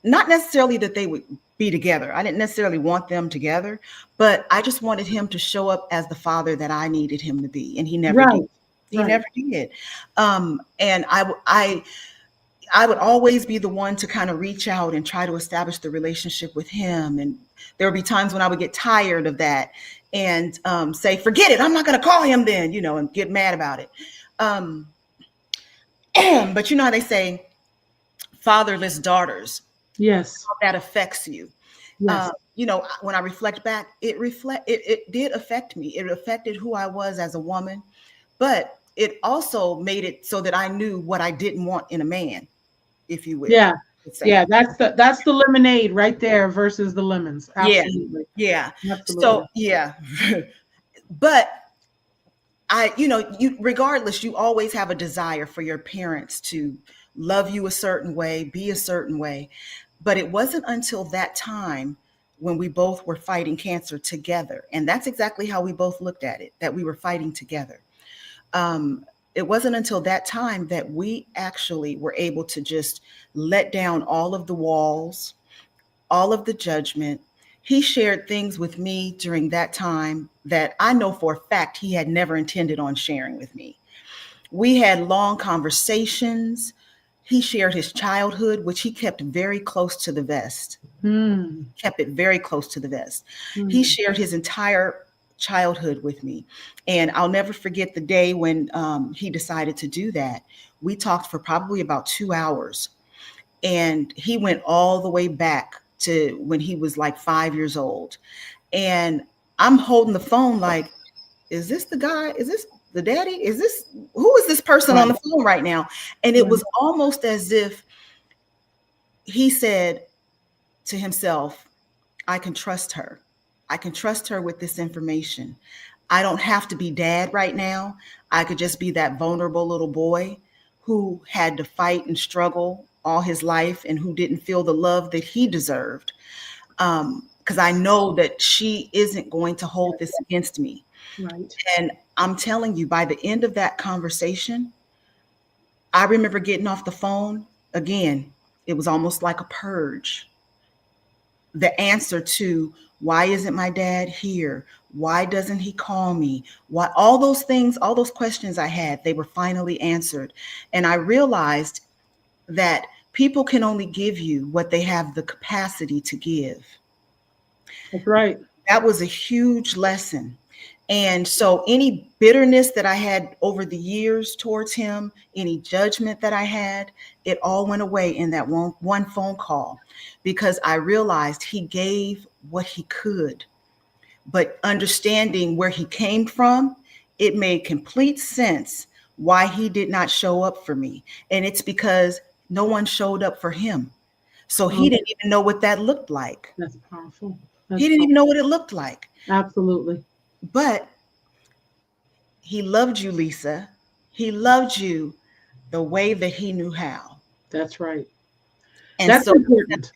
not necessarily that they would be together. I didn't necessarily want them together, but I just wanted him to show up as the father that I needed him to be, and he never did. Right. He Right. never did. And I would always be the one to kind of reach out and try to establish the relationship with him. And there would be times when I would get tired of that and say, forget it, I'm not going to call him then, and get mad about it. Um, but you know how they say, fatherless daughters, Yes. how that affects you. Yes. When I reflect back, it did affect me. It affected who I was as a woman, but it also made it so that I knew what I didn't want in a man, if you will. Yeah. Let's say. Yeah. That's the lemonade right there versus the lemons. Yeah, Absolutely. yeah. Absolutely. So yeah, but regardless, you always have a desire for your parents to love you a certain way, be a certain way. But it wasn't until that time when we both were fighting cancer together, and that's exactly how we both looked at it, that we were fighting together. Um, it wasn't until that time that we actually were able to just let down all of the walls, all of the judgment. He shared things with me during that time that I know for a fact he had never intended on sharing with me. We had long conversations. He shared his childhood, which he kept very close to the vest, Mm. kept it very close to the vest. He Mm. shared his entire childhood with me. And I'll never forget the day when he decided to do that. We talked for probably about 2 hours, and he went all the way back to when he was like 5 years old. And I'm holding the phone like, is this the guy? Is this the daddy? Who is this person on Right. the phone right now? And it Right. was almost as if he said to himself, I can trust her. I can trust her with this information. I don't have to be dad right now. I could just be that vulnerable little boy who had to fight and struggle all his life and who didn't feel the love that he deserved. Because I know that she isn't going to hold this against me. Right. And I'm telling you, by the end of that conversation, I remember getting off the phone again. It was almost like a purge. The answer to, why isn't my dad here? Why doesn't he call me? Why, all those things, all those questions I had, they were finally answered. And I realized that people can only give you what they have the capacity to give. That's right. That was a huge lesson. And so any bitterness that I had over the years towards him, any judgment that I had, it all went away in that one phone call, because I realized he gave what he could. But understanding where he came from, it made complete sense why he did not show up for me. And it's because no one showed up for him. So he Oh, didn't even know what that looked like. that's powerful. He That's didn't powerful. even know what it looked like. Absolutely. But he loved you, Lisa. He loved you the way that he knew how. That's right. And That's so, important.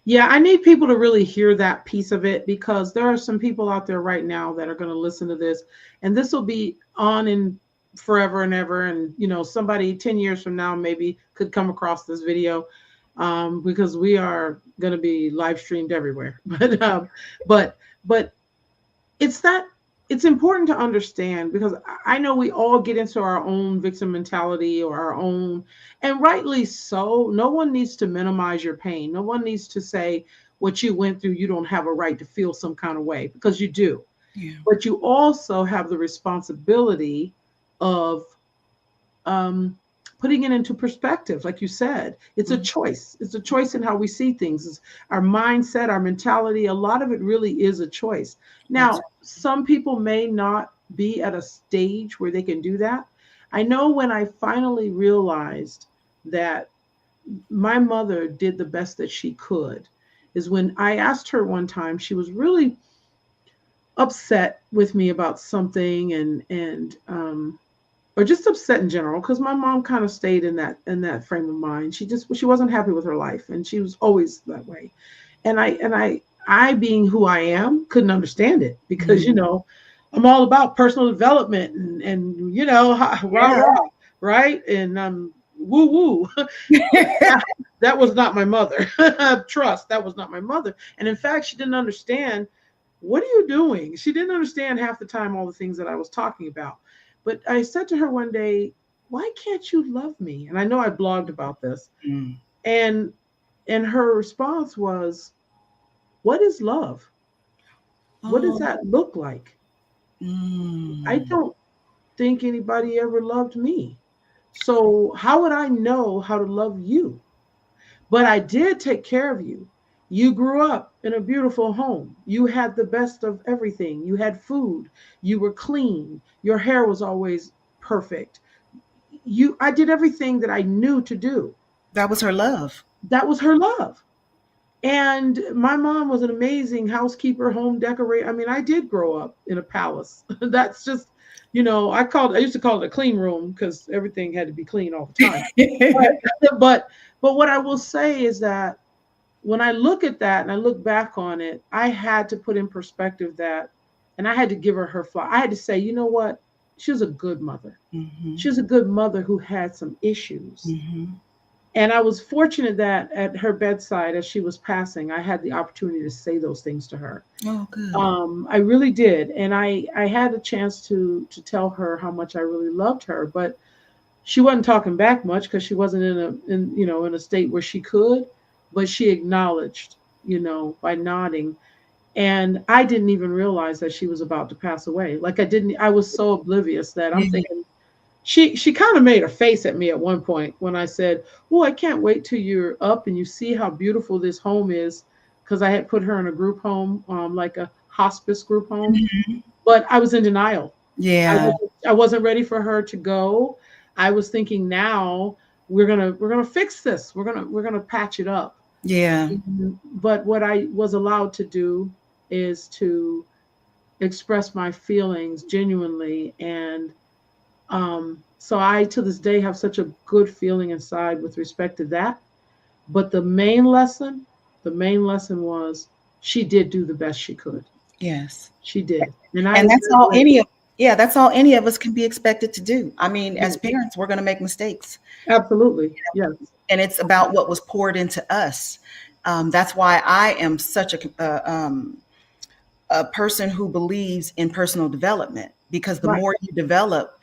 Yeah, I need people to really hear that piece of it, because there are some people out there right now that are going to listen to this, and this will be on in forever and ever. And, somebody 10 years from now maybe could come across this video, because we are going to be live streamed everywhere. But, but it's that it's important to understand, because I know we all get into our own victim mentality, or our own, and rightly so. No one needs to minimize your pain. No one needs to say what you went through, you don't have a right to feel some kind of way, because you do. yeah. But you also have the responsibility of, um, putting it into perspective. Like you said, it's a Mhm. choice. It's a choice in how we see things. It's our mindset, our mentality. A lot of it really is a choice. That's Now, some people may not be at a stage where they can do that. I know when I finally realized that my mother did the best that she could is when I asked her one time. She was really upset with me about something, and or just upset in general, because my mom kind of stayed in that frame of mind. She wasn't happy with her life, and she was always that way. And I being who I am, couldn't understand it, because Mhm. I'm all about personal development, and rah Yeah. rah, right, and woo woo. That was not my mother. Trust, that was not my mother. And in fact, she didn't understand, what are you doing? She didn't understand half the time all the things that I was talking about. But I said to her one day, why can't you love me? And I know I blogged about this. Mm. And her response was, what is love? What does Oh. that look like? I Mm. don't think anybody ever loved me. So how would I know how to love you? But I did take care of you. You grew up in a beautiful home. You had the best of everything. You had food. You were clean. Your hair was always perfect. I did everything that I knew to do. That was her love. That was her love. And my mom was an amazing housekeeper, home decorator. I mean, I did grow up in a palace. That's just, I used to call it a clean room, because everything had to be clean all the time. But but what I will say is that when I look at that and I look back on it, I had to put in perspective that, and I had to give her flowers. I had to say, you know what? She was a good mother. Mhm. She was a good mother who had some issues. Mhm. And I was fortunate that at her bedside, as she was passing, I had the opportunity to say those things to her. Oh, good. I really did, and I had a chance to tell her how much I really loved her. But she wasn't talking back much, because she wasn't in a state where she could. But she acknowledged, by nodding. And I didn't even realize that she was about to pass away. Like, I was so oblivious that I'm Yeah. thinking, she kind of made a face at me at one point when I said, "Oh, I can't wait till you're up and you see how beautiful this home is," because I had put her in a group home, like a hospice group home. Mhm. But I was in denial. I Yeah. wasn't, I wasn't ready for her to go. I was thinking, now we're gonna fix this. We're gonna patch it up. Yeah. But what I was allowed to do is to express my feelings genuinely. And so I, to this day, have such a good feeling inside with respect to that. But the main lesson was, she did do the best she could. Yes. She did. And I And am that's very all any grateful. of yeah, that's all any of us can be expected to do. I mean, as Yes, parents, we're going to make mistakes, absolutely. Yes. and it's about what was poured into us. That's why I am such a person who believes in personal development, because the Right. more you develop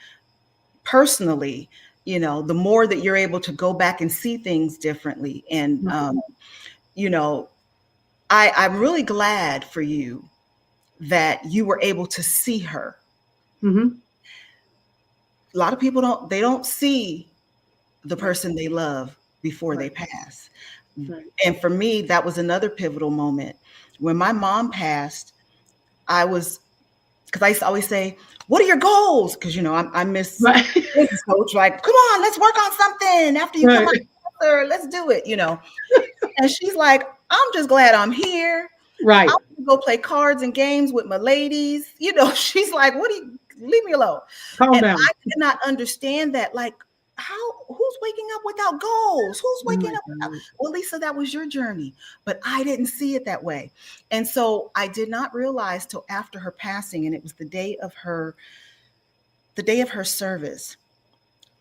personally, the more that you're able to go back and see things differently. And Right. you know, I'm really glad for you that you were able to see her. Mm-hmm. A lot of people don't see the Right. person they love before Right. they pass. Right. And for me, that was another pivotal moment. When my mom passed, I was, because I used to always say, "What are your goals?" Because, I miss Right. business coach, like, "Come on, let's work on something after you come Right. out, or let's do it. And she's like, "I'm just glad I'm here. I Right. want to go play cards and games with my ladies." She's like, "What do you, leave me alone?" Calm And down. I did not understand that. Like, who's waking up without goals? Who's Oh waking my up without, God. well, Lisa, that was your journey. But I didn't see it that way. And so I did not realize till after her passing, and it was the day of her service.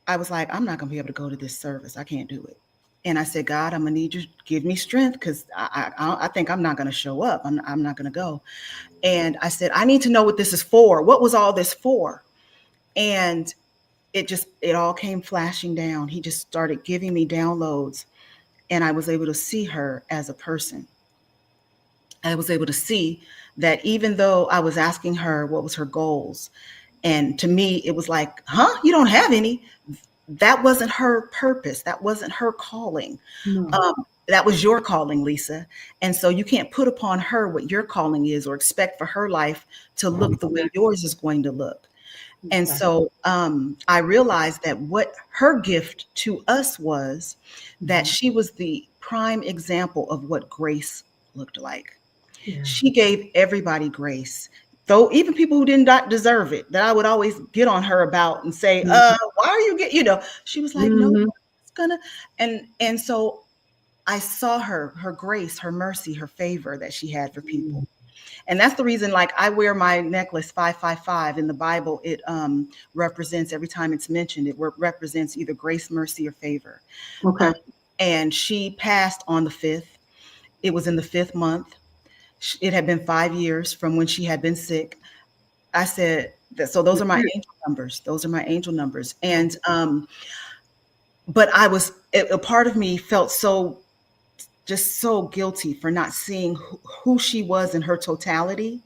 I was like, I'm not gonna be able to go to this service. I can't do it. And I said, God, I'm gonna need you to give me strength, because I think I'm not gonna show up. I'm not gonna go. And I said, I need to know what this is for. What was all this for? And it all came flashing down. He just started giving me downloads, and I was able to see her as a person. I was able to see that even though I was asking her what was her goals, and to me it was like, huh, you don't have any. That wasn't her purpose. That wasn't her calling. No. um, that was your calling, Lisa. And so you can't put upon her what your calling is, or expect for her life to look the way yours is going to look. And Exactly. so I realized that what her gift to us was that Mhm. she was the prime example of what grace looked like. Yeah. She gave everybody grace, though even people who did not deserve it, that I would always get on her about and say, Mhm. why are you she was like, no, Mhm. it's gonna. And so I saw her grace, her mercy, her favor that she had for people. And that's the reason, like, I wear my necklace 555. In the Bible, it represents, every time it's mentioned, it represents either grace, mercy, or favor. Okay. um, and she passed on the 5th. It was in the 5th month. It had been 5 years from when she had been sick. I said that, so those are my angel numbers. Those are my angel numbers. And but a part of me felt so, just so guilty for not seeing who she was in her totality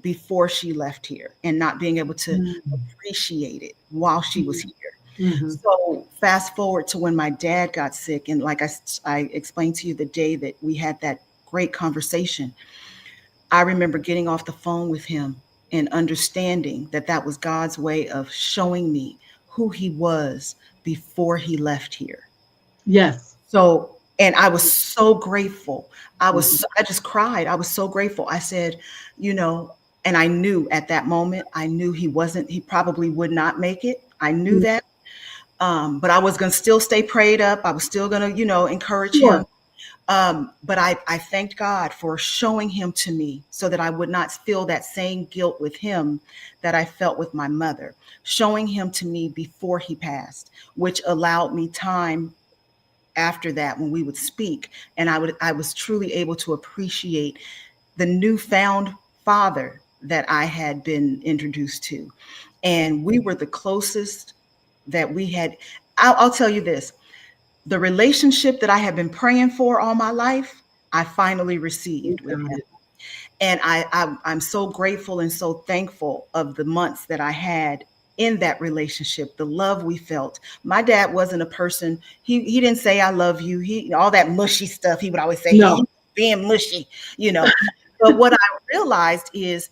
before she left here, and not being able to Mhm. appreciate it while she was here. Mhm. So fast forward to when my dad got sick, and like I explained to you the day that we had that great conversation. I remember getting off the phone with him and understanding that that was God's way of showing me who he was before he left here. Yes. So, and I was so grateful. Mhm. I just cried. I was so grateful. I said, you know, and I knew at that moment, I knew he probably would not make it. I knew Mhm. that. But I was going to still stay prayed up. I was still going to, encourage Sure. him. But I thanked God for showing him to me, so that I would not feel that same guilt with him that I felt with my mother, showing him to me before he passed, which allowed me time after that when we would speak, and I was truly able to appreciate the newfound father that I had been introduced to. And we were the closest that we had. I'll tell you this, the relationship that I have been praying for all my life, I finally You received with got him. it. And I'm so grateful and so thankful of the months that I had in that relationship, the love we felt. My dad wasn't a person, he didn't say I love you. He, all that mushy stuff he would always say, No. he being mushy, you know. But what I realized is,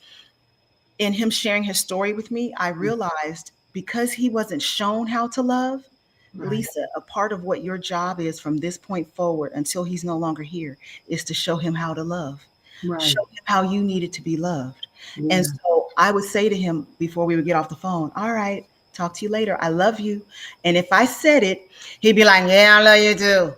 in him sharing his story with me, I realized, because he wasn't shown how to love, Right. Lisa, a part of what your job is from this point forward until he's no longer here is to show him how to love, Right. show him how you needed to be loved. And Yeah. so I would say to him before we would get off the phone, all right, talk to you later. I love you. And if I said it, he'd be like, yeah, I love you too.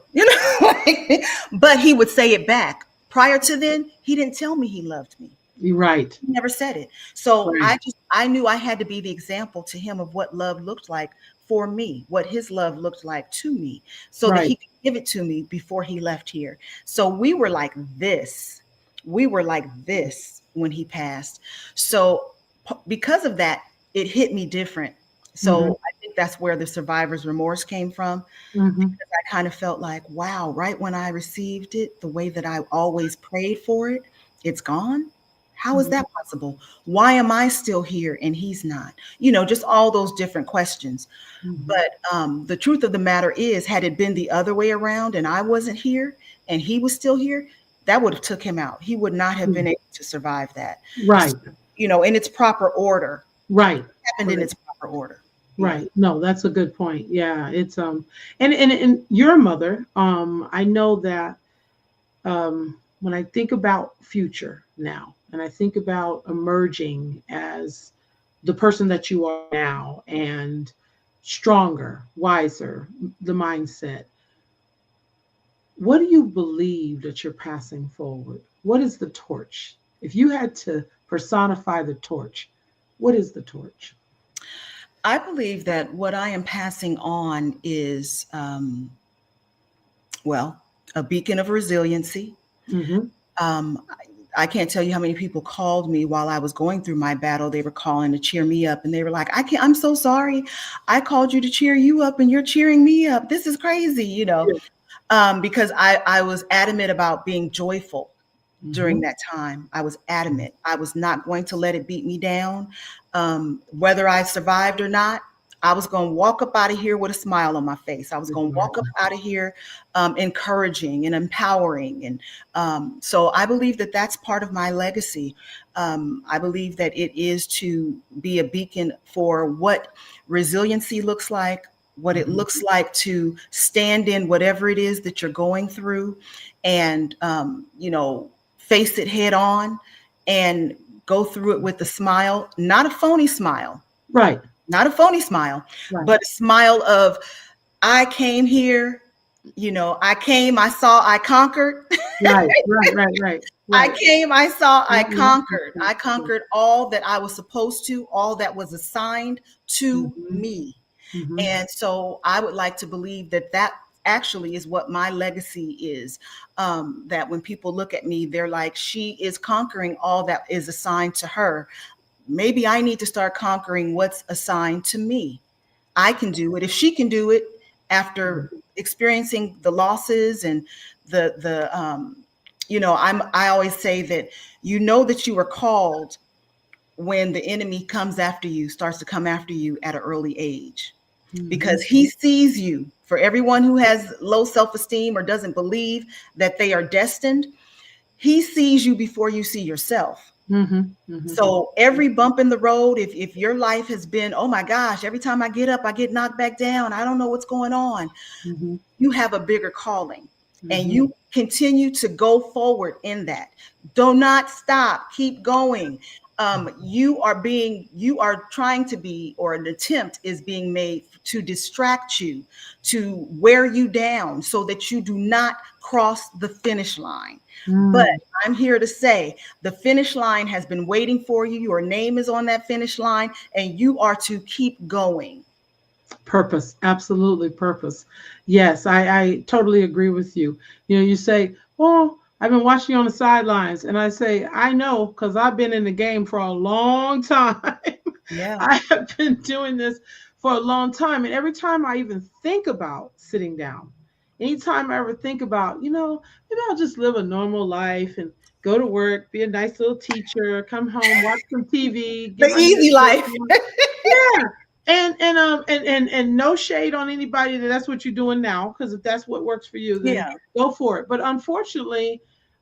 But he would say it back. Prior to then, he didn't tell me he loved me. You're right. He never said it. So Right. I knew I had to be the example to him of what love looked like for me, what his love looked like to me, so that Right. he could give it to me before he left here. So we were like this. We were like this when he passed. So because of that, it hit me different. Mhm. So I think that's where the survivor's remorse came from, Mhm. because I kind of felt like, wow, right when I received it, the way that I always prayed for it, it's gone. How is that possible? Why am I still here and he's not? Just all those different questions. Mhm. But the truth of the matter is, had it been the other way around and I wasn't here and he was still here, that would have took him out. He would not have been Mhm. able to survive that. So, Right, in its proper order, right, happened in right, its proper order. Yeah. right. No, that's a good point. Yeah, it's and your mother, I know that when I think about future now, and I think about emerging as the person that you are now, and stronger, wiser, the mindset. What do you believe that you're passing forward? What is the torch? If you had to personify the torch, what is the torch? I believe that what I am passing on is, well, a beacon of resiliency. Mm-hmm. I can't tell you how many people called me while I was going through my battle. They were calling to cheer me up, and they were like, "I can't. I'm so sorry. I called you to cheer you up, and you're cheering me up. This is crazy." Yeah. Because I was adamant about being joyful during Mm-hmm. that time. I was adamant. I was not going to let it beat me down. Whether I survived or not, I was going to walk up out of here with a smile on my face. I was going to walk up Exactly. out of here encouraging and empowering. And so I believe that that's part of my legacy. I believe that it is to be a beacon for what resiliency looks like, what it Mm-hmm. looks like to stand in whatever it is that you're going through, and face it head on and go through it with a smile, not a phony smile, Right. not a phony smile, Right. but a smile of, I came here, I came, I saw, I conquered. Right. Right. Right. Right. I Right. came, I saw, I conquered. Mm-hmm. I conquered all that I was supposed to, all that was assigned to Mm-hmm. me. Mm-hmm. And so I would like to believe that that actually is what my legacy is. That when people look at me, they're like, she is conquering all that is assigned to her. Maybe I need to start conquering what's assigned to me. I can do it. If she can do it after experiencing the losses and I always say that that you are called when the enemy comes after you, starts to come after you at an early age, Mm-hmm. because he sees you. For everyone who has low self-esteem or doesn't believe that they are destined, he sees you before you see yourself. Mm-hmm. Mm-hmm. So every bump in the road, if your life has been, oh my gosh, every time I get up, I get knocked back down, I don't know what's going on, Mm-hmm. you have a bigger calling, and Mm-hmm. you continue to go forward in that. Do not stop, keep going. You are trying to be, or an attempt is being made to distract you, to wear you down so that you do not cross the finish line. But Mm. I'm here to say the finish line has been waiting for you. Your name is on that finish line, and you are to keep going. Purpose, absolutely purpose. Yes, I totally agree with you. You say, "Oh, I've been watching you on the sidelines," and I say, "I know, because I've been in the game for a long time. Yeah. I have been doing this for a long time, and every time I even think about sitting down, anytime I ever think about, maybe I'll just live a normal life and go to work, be a nice little teacher, come home, watch some TV, The get my easy Netflix life. on." Yeah, and no shade on anybody that's what you're doing now, because if that's what works for you, then Yeah. go for it. But unfortunately,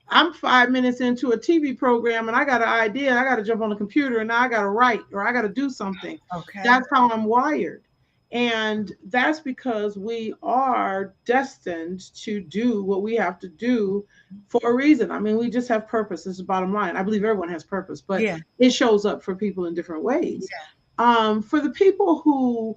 I'm 5 minutes into a TV program and I got an idea. I got to jump on the computer and now I got to write or I got to do something. Okay. That's how I'm wired. And that's because we are destined to do what we have to do for a reason. I mean, we just have purpose. This is the bottom line. I believe everyone has purpose, but Yeah. it shows up for people in different ways. Yeah. For the people who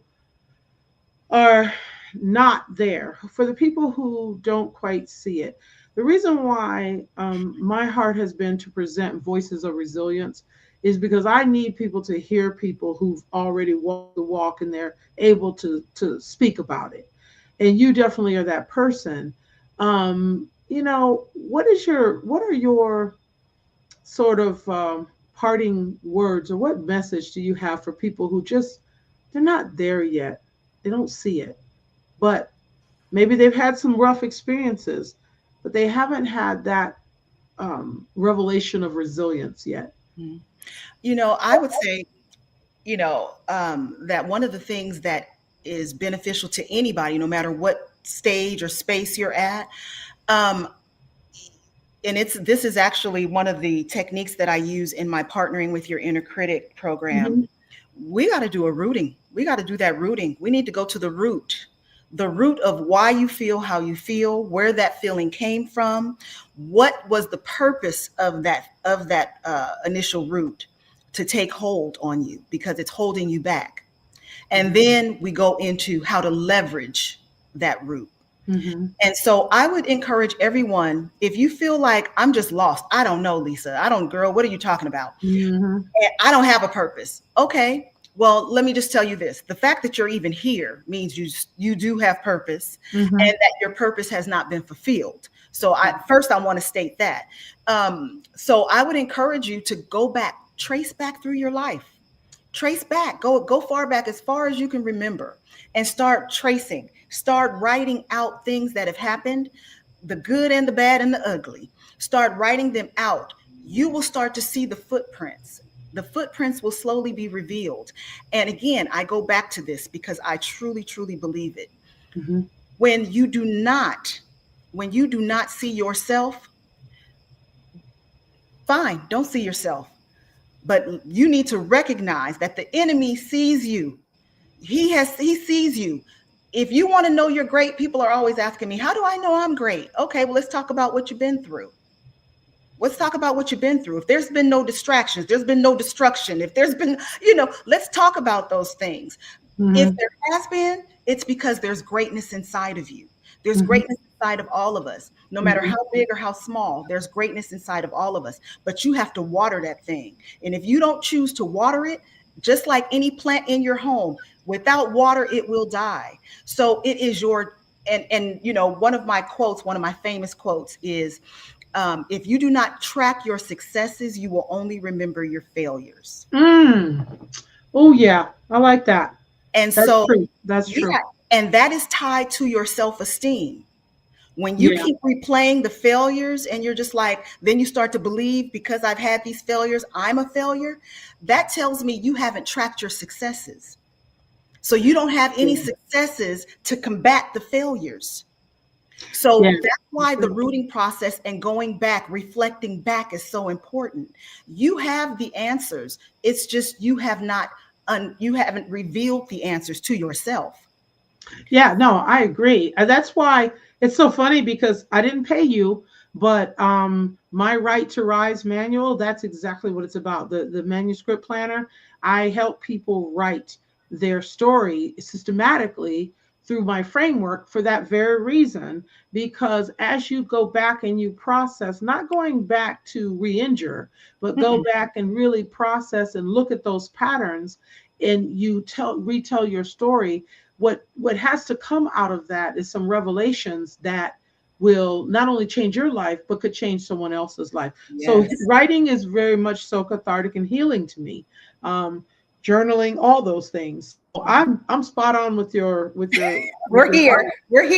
are not there, for the people who don't quite see it, the reason why my heart has been to present Voices of Resilience is because I need people to hear people who've already walked the walk and they're able to speak about it. And you definitely are that person. What are your sort of parting words, or what message do you have for people who just, they're not there yet, they don't see it, but maybe they've had some rough experiences, but they haven't had that revelation of resilience yet? Mhm. I would say, that one of the things that is beneficial to anybody, no matter what stage or space you're at, um, and this is actually one of the techniques that I use in my Partnering with Your Inner Critic program. Hmm. We got to do a rooting. We got to do that rooting. We need to go to the root of why you feel how you feel, where that feeling came from, what was the purpose of that initial root to take hold on you because it's holding you back. And then we go into how to leverage that root. Hmm. And so I would encourage everyone, if you feel like I'm just lost, I don't know, Lisa, I don't, girl, what are you talking about? Hmm. And I don't have a purpose. Okay. Well, let me just tell you this. The fact that you're even here means you do have purpose and Hmm. that your purpose has not been fulfilled. So I want to state that. So I would encourage you to go back, trace back through your life. Trace back, go far back as far as you can remember and start tracing. Start writing out things that have happened, the good and the bad and the ugly. Start writing them out. You will start to see the footprints. The footprints will slowly be revealed. And again, I go back to this because I truly, truly believe it. Hmm. When you do not, when you do not see yourself, fine, don't see yourself. But you need to recognize that the enemy sees you. He sees you. If you want to know you're great, people are always asking me, how do I know I'm great? Okay, well, let's talk about what you've been through. Let's talk about what you've been through. If there's been no distractions, there's been no destruction. If there's been, let's talk about those things. If Hmm. there has been, it's because there's greatness inside of you. There's Hmm. greatness inside of all of us. No matter Hmm. how big or how small, there's greatness inside of all of us. But you have to water that thing. And if you don't choose to water it, just like any plant in your home, without water, it will die. So it is your, and one of my quotes, one of my famous quotes is, if you do not track your successes, you will only remember your failures. Mm. Oh yeah, I like that. And That's so, true. That's yeah, true. and that is tied to your self esteem. When you Yeah. keep replaying the failures and you're just like, then you start to believe because I've had these failures, I'm a failure. That tells me you haven't tracked your successes. So you don't have any Yeah. successes to combat the failures. Yeah. So that's That's why the true. rooting process and going back, reflecting back is so important. You have the answers. It's just you haven't revealed the answers to yourself. Yeah, no, I agree. And that's why it's so funny because I didn't pay you, but my Right to Rise manual, that's exactly what it's about. The manuscript planner, I help people write their story systematically through my framework for that very reason because as you go back and you process, not going back to re-injure, but go Mm-mm. back and really process and look at those patterns and you retell your story, what has to come out of that is some revelations that will not only change your life but could change someone else's life. So Yes. writing is very much so cathartic and healing to me. um, Journaling, all those things. So I'm spot on with We're your here. advice. We're Yeah,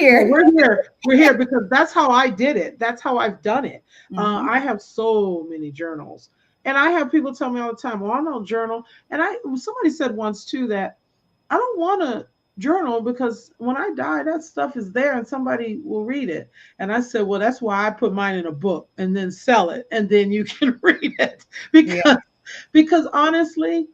here. we're here because that's how I did it. That's how I've done it. Hmm. I have so many journals, and I have people tell me all the time, well, I don't journal. And somebody said once too that I don't want to journal because when I die, that stuff is there and somebody will read it. And I said, well, that's why I put mine in a book and then sell it, and then you can read it Yeah. because honestly,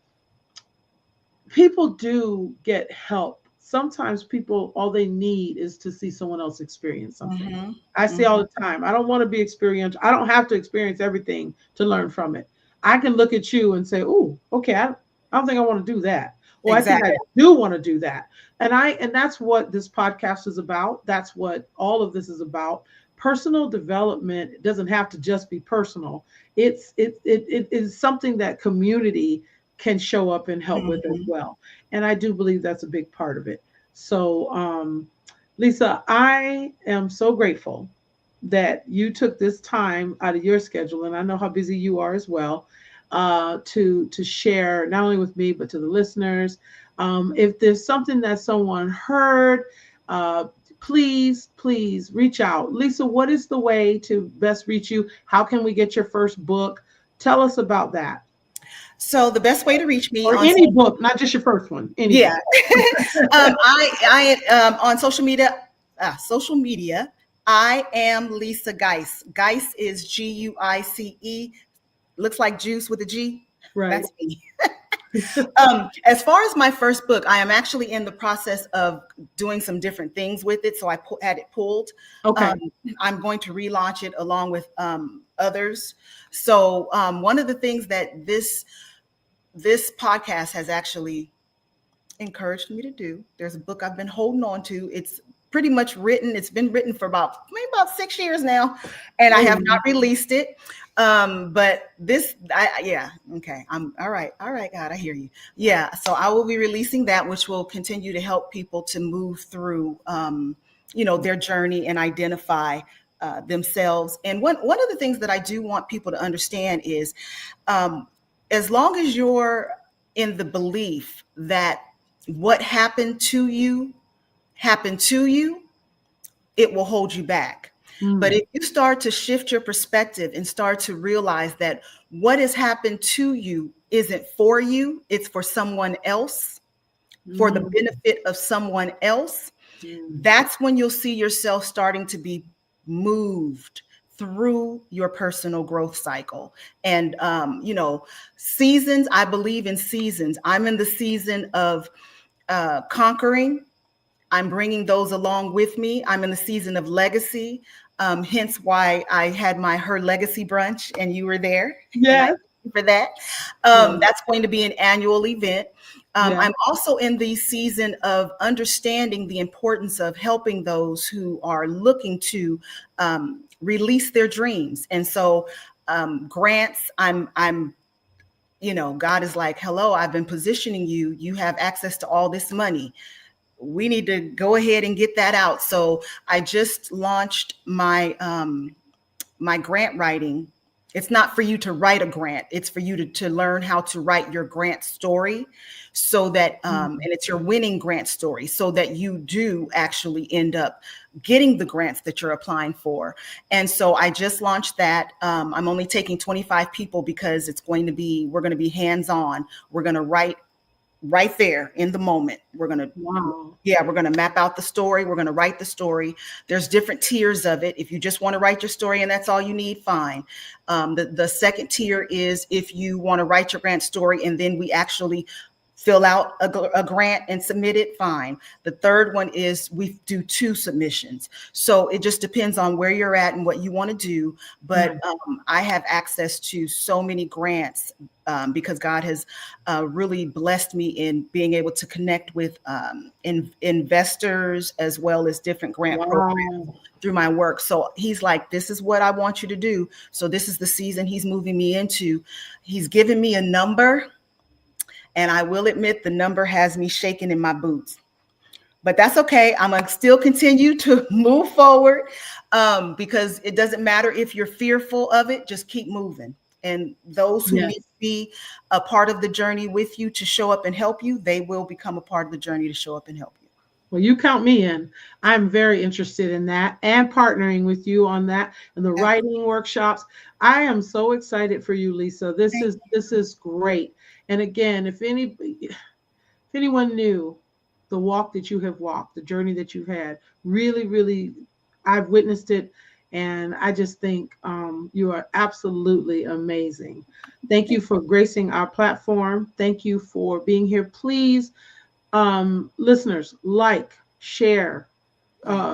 people do get help. Sometimes people, all they need is to see someone else experience something. Hmm. I say all Hmm. the time, I don't want to be experienced. I don't have to experience everything to learn from it. I can look at you and say, oh, okay, I don't think I want to do that. Or I think I Exactly. do want to do that. And that's what this podcast is about. That's what all of this is about. Personal development doesn't have to just be personal. It is something that community can show up and help with as Hmm. well. And I do believe that's a big part of it. So, Lisa, I am so grateful that you took this time out of your schedule, and I know how busy you are as well, to share not only with me but to the listeners. If there's something that someone heard, uh, please reach out. Lisa, what is the way to best reach you? How can we get your first book? Tell us about that. So the best way to reach me Or on any book, not just your first one, any yeah, book. I on social media, I am Lisa Guice. Guice is Guice. Looks like juice with a G. Right. That's me. As far as my first book, I am actually in the process of doing some different things with it. So I had it pulled. Um, Okay. I'm going to relaunch it along with others. So one of the things that this podcast has actually encouraged me to do. There's a book I've been holding on to. It's pretty much written. It's been written for maybe about 6 years now, and I have not Oh, released it. But yeah, okay. I'm all right. All right, God, I hear you. Yeah, so I will be releasing that, which will continue to help people to move through, their journey and identify themselves. And one of the things that I do want people to understand is, um, as long as you're in the belief that what happened to you, it will hold you back. But mm, if you start to shift your perspective and start to realize that what has happened to you isn't for you, it's for someone else, for the mm, benefit of someone else, mm. that's when you'll see yourself starting to be moved through your personal growth cycle. And seasons, I believe in seasons. I'm in the season of conquering. I'm bringing those along with me. I'm in the season of legacy, hence why I had my Her Legacy brunch and you were there, and I Yes. thank you for that. Yes. That's going to be an annual event. Yes. I'm also in the season of understanding the importance of helping those who are looking to release their dreams, and so grants. God is like, hello, I've been positioning you. You have access to all this money. We need to go ahead and get that out. So I just launched my grant writing. It's not for you to write a grant. It's for you to learn how to write your grant story so that, Mm. and it's your winning grant story so that you do actually end up getting the grants that you're applying for. And so I just launched that. I'm only taking 25 people because we're going to be hands on. We're going to write right there in the moment. Wow. We're going to map out the story. We're going to write the story. There's different tiers of it. If you just want to write your story and that's all you need, fine. The second tier is if you want to write your grant story and then we actually fill out a grant and submit it, fine. The third one is we do 2 submissions. So it just depends on where you're at and what you want to do. But Right. I have access to so many grants because God has really blessed me in being able to connect with investors as well as different grant programs Wow. through my work. So he's like, this is what I want you to do. So this is the season he's moving me into. He's given me a number, and I will admit the number has me shaking in my boots. But that's okay. I'm going to still continue to move forward because it doesn't matter if you're fearful of it, just keep moving. And those who need Yes. to be a part of the journey with you to show up and help you, they will become a part of the journey to show up and help you. Well, you count me in. I'm very interested in that and partnering with you on that and the writing workshops. I am so excited for you, Lisa. This is great. And again, if anyone knew the walk that you have walked, the journey that you've had, really, really, I've witnessed it. And I just think you are absolutely amazing. Thank you for gracing our platform. Thank you for being here. Please, listeners, like, share,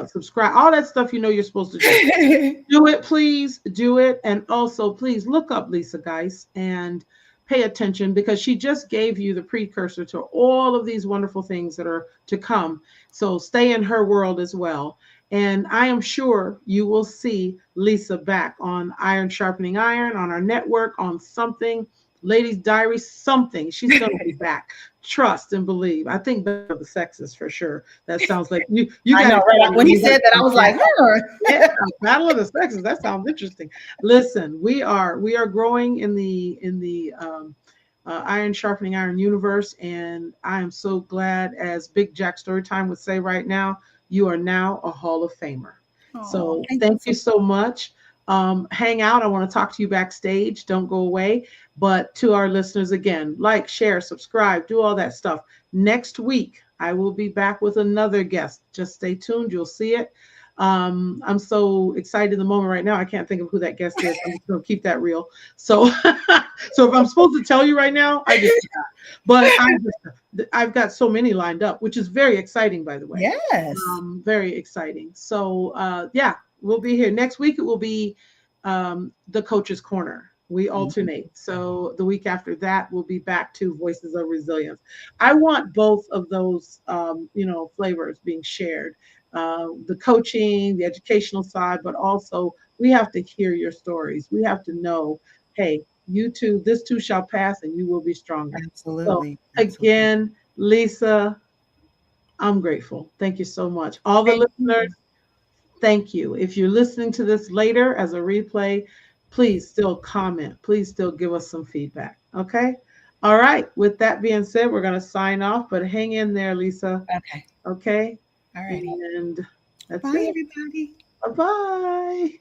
subscribe, all that stuff you're supposed to do. Do it, please do it. And also, please look up Lisa Guice and pay attention because she just gave you the precursor to all of these wonderful things that are to come. So stay in her world as well. And I am sure you will see Lisa back on Iron Sharpening Iron, on our network, on something, Ladies Diary, something. She's going to be back. Trust and believe. I think better of the sexes for sure. That sounds like you I got know, right? excited When when he you heard said that, I that. was Yeah. like, huh. Yeah, Battle of the Sexes. That sounds interesting. Listen, we are growing in the Iron Sharpening Iron universe, and I am so glad, as Big Jack Storytime would say right now, you are now a Hall of Famer. Oh, So thank you thank so you so much. hang out. I want to talk to you backstage. Don't go away. But to our listeners, again, like, share, subscribe, do all that stuff. Next week, I will be back with another guest. Just stay tuned. You'll see it. I'm so excited in the moment right now. I can't think of who that guest is. I'm just going to keep that real. So, so if I'm supposed to tell you right now, I just forgot. But I've got so many lined up, which is very exciting, by the way. Yes. Very exciting. So, yeah, we'll be here next week. It will be the Coach's Corner. We Mhm. alternate. So the week after that, we'll be back to Voices of Resilience. I want both of those, flavors being shared. The coaching, the educational side, but also we have to hear your stories. We have to know, hey, you too, this too shall pass and you will be stronger. So Absolutely. Absolutely. again, Lisa, I'm grateful. Thank you so much. All the Thank listeners, you. thank you. If you're listening to this later as a replay, please still comment. Please still give us some feedback. Okay. All right. With that being said, we're going to sign off, but hang in there, Lisa. Okay. Okay. All righty. And that's Bye, it. everybody. Bye bye.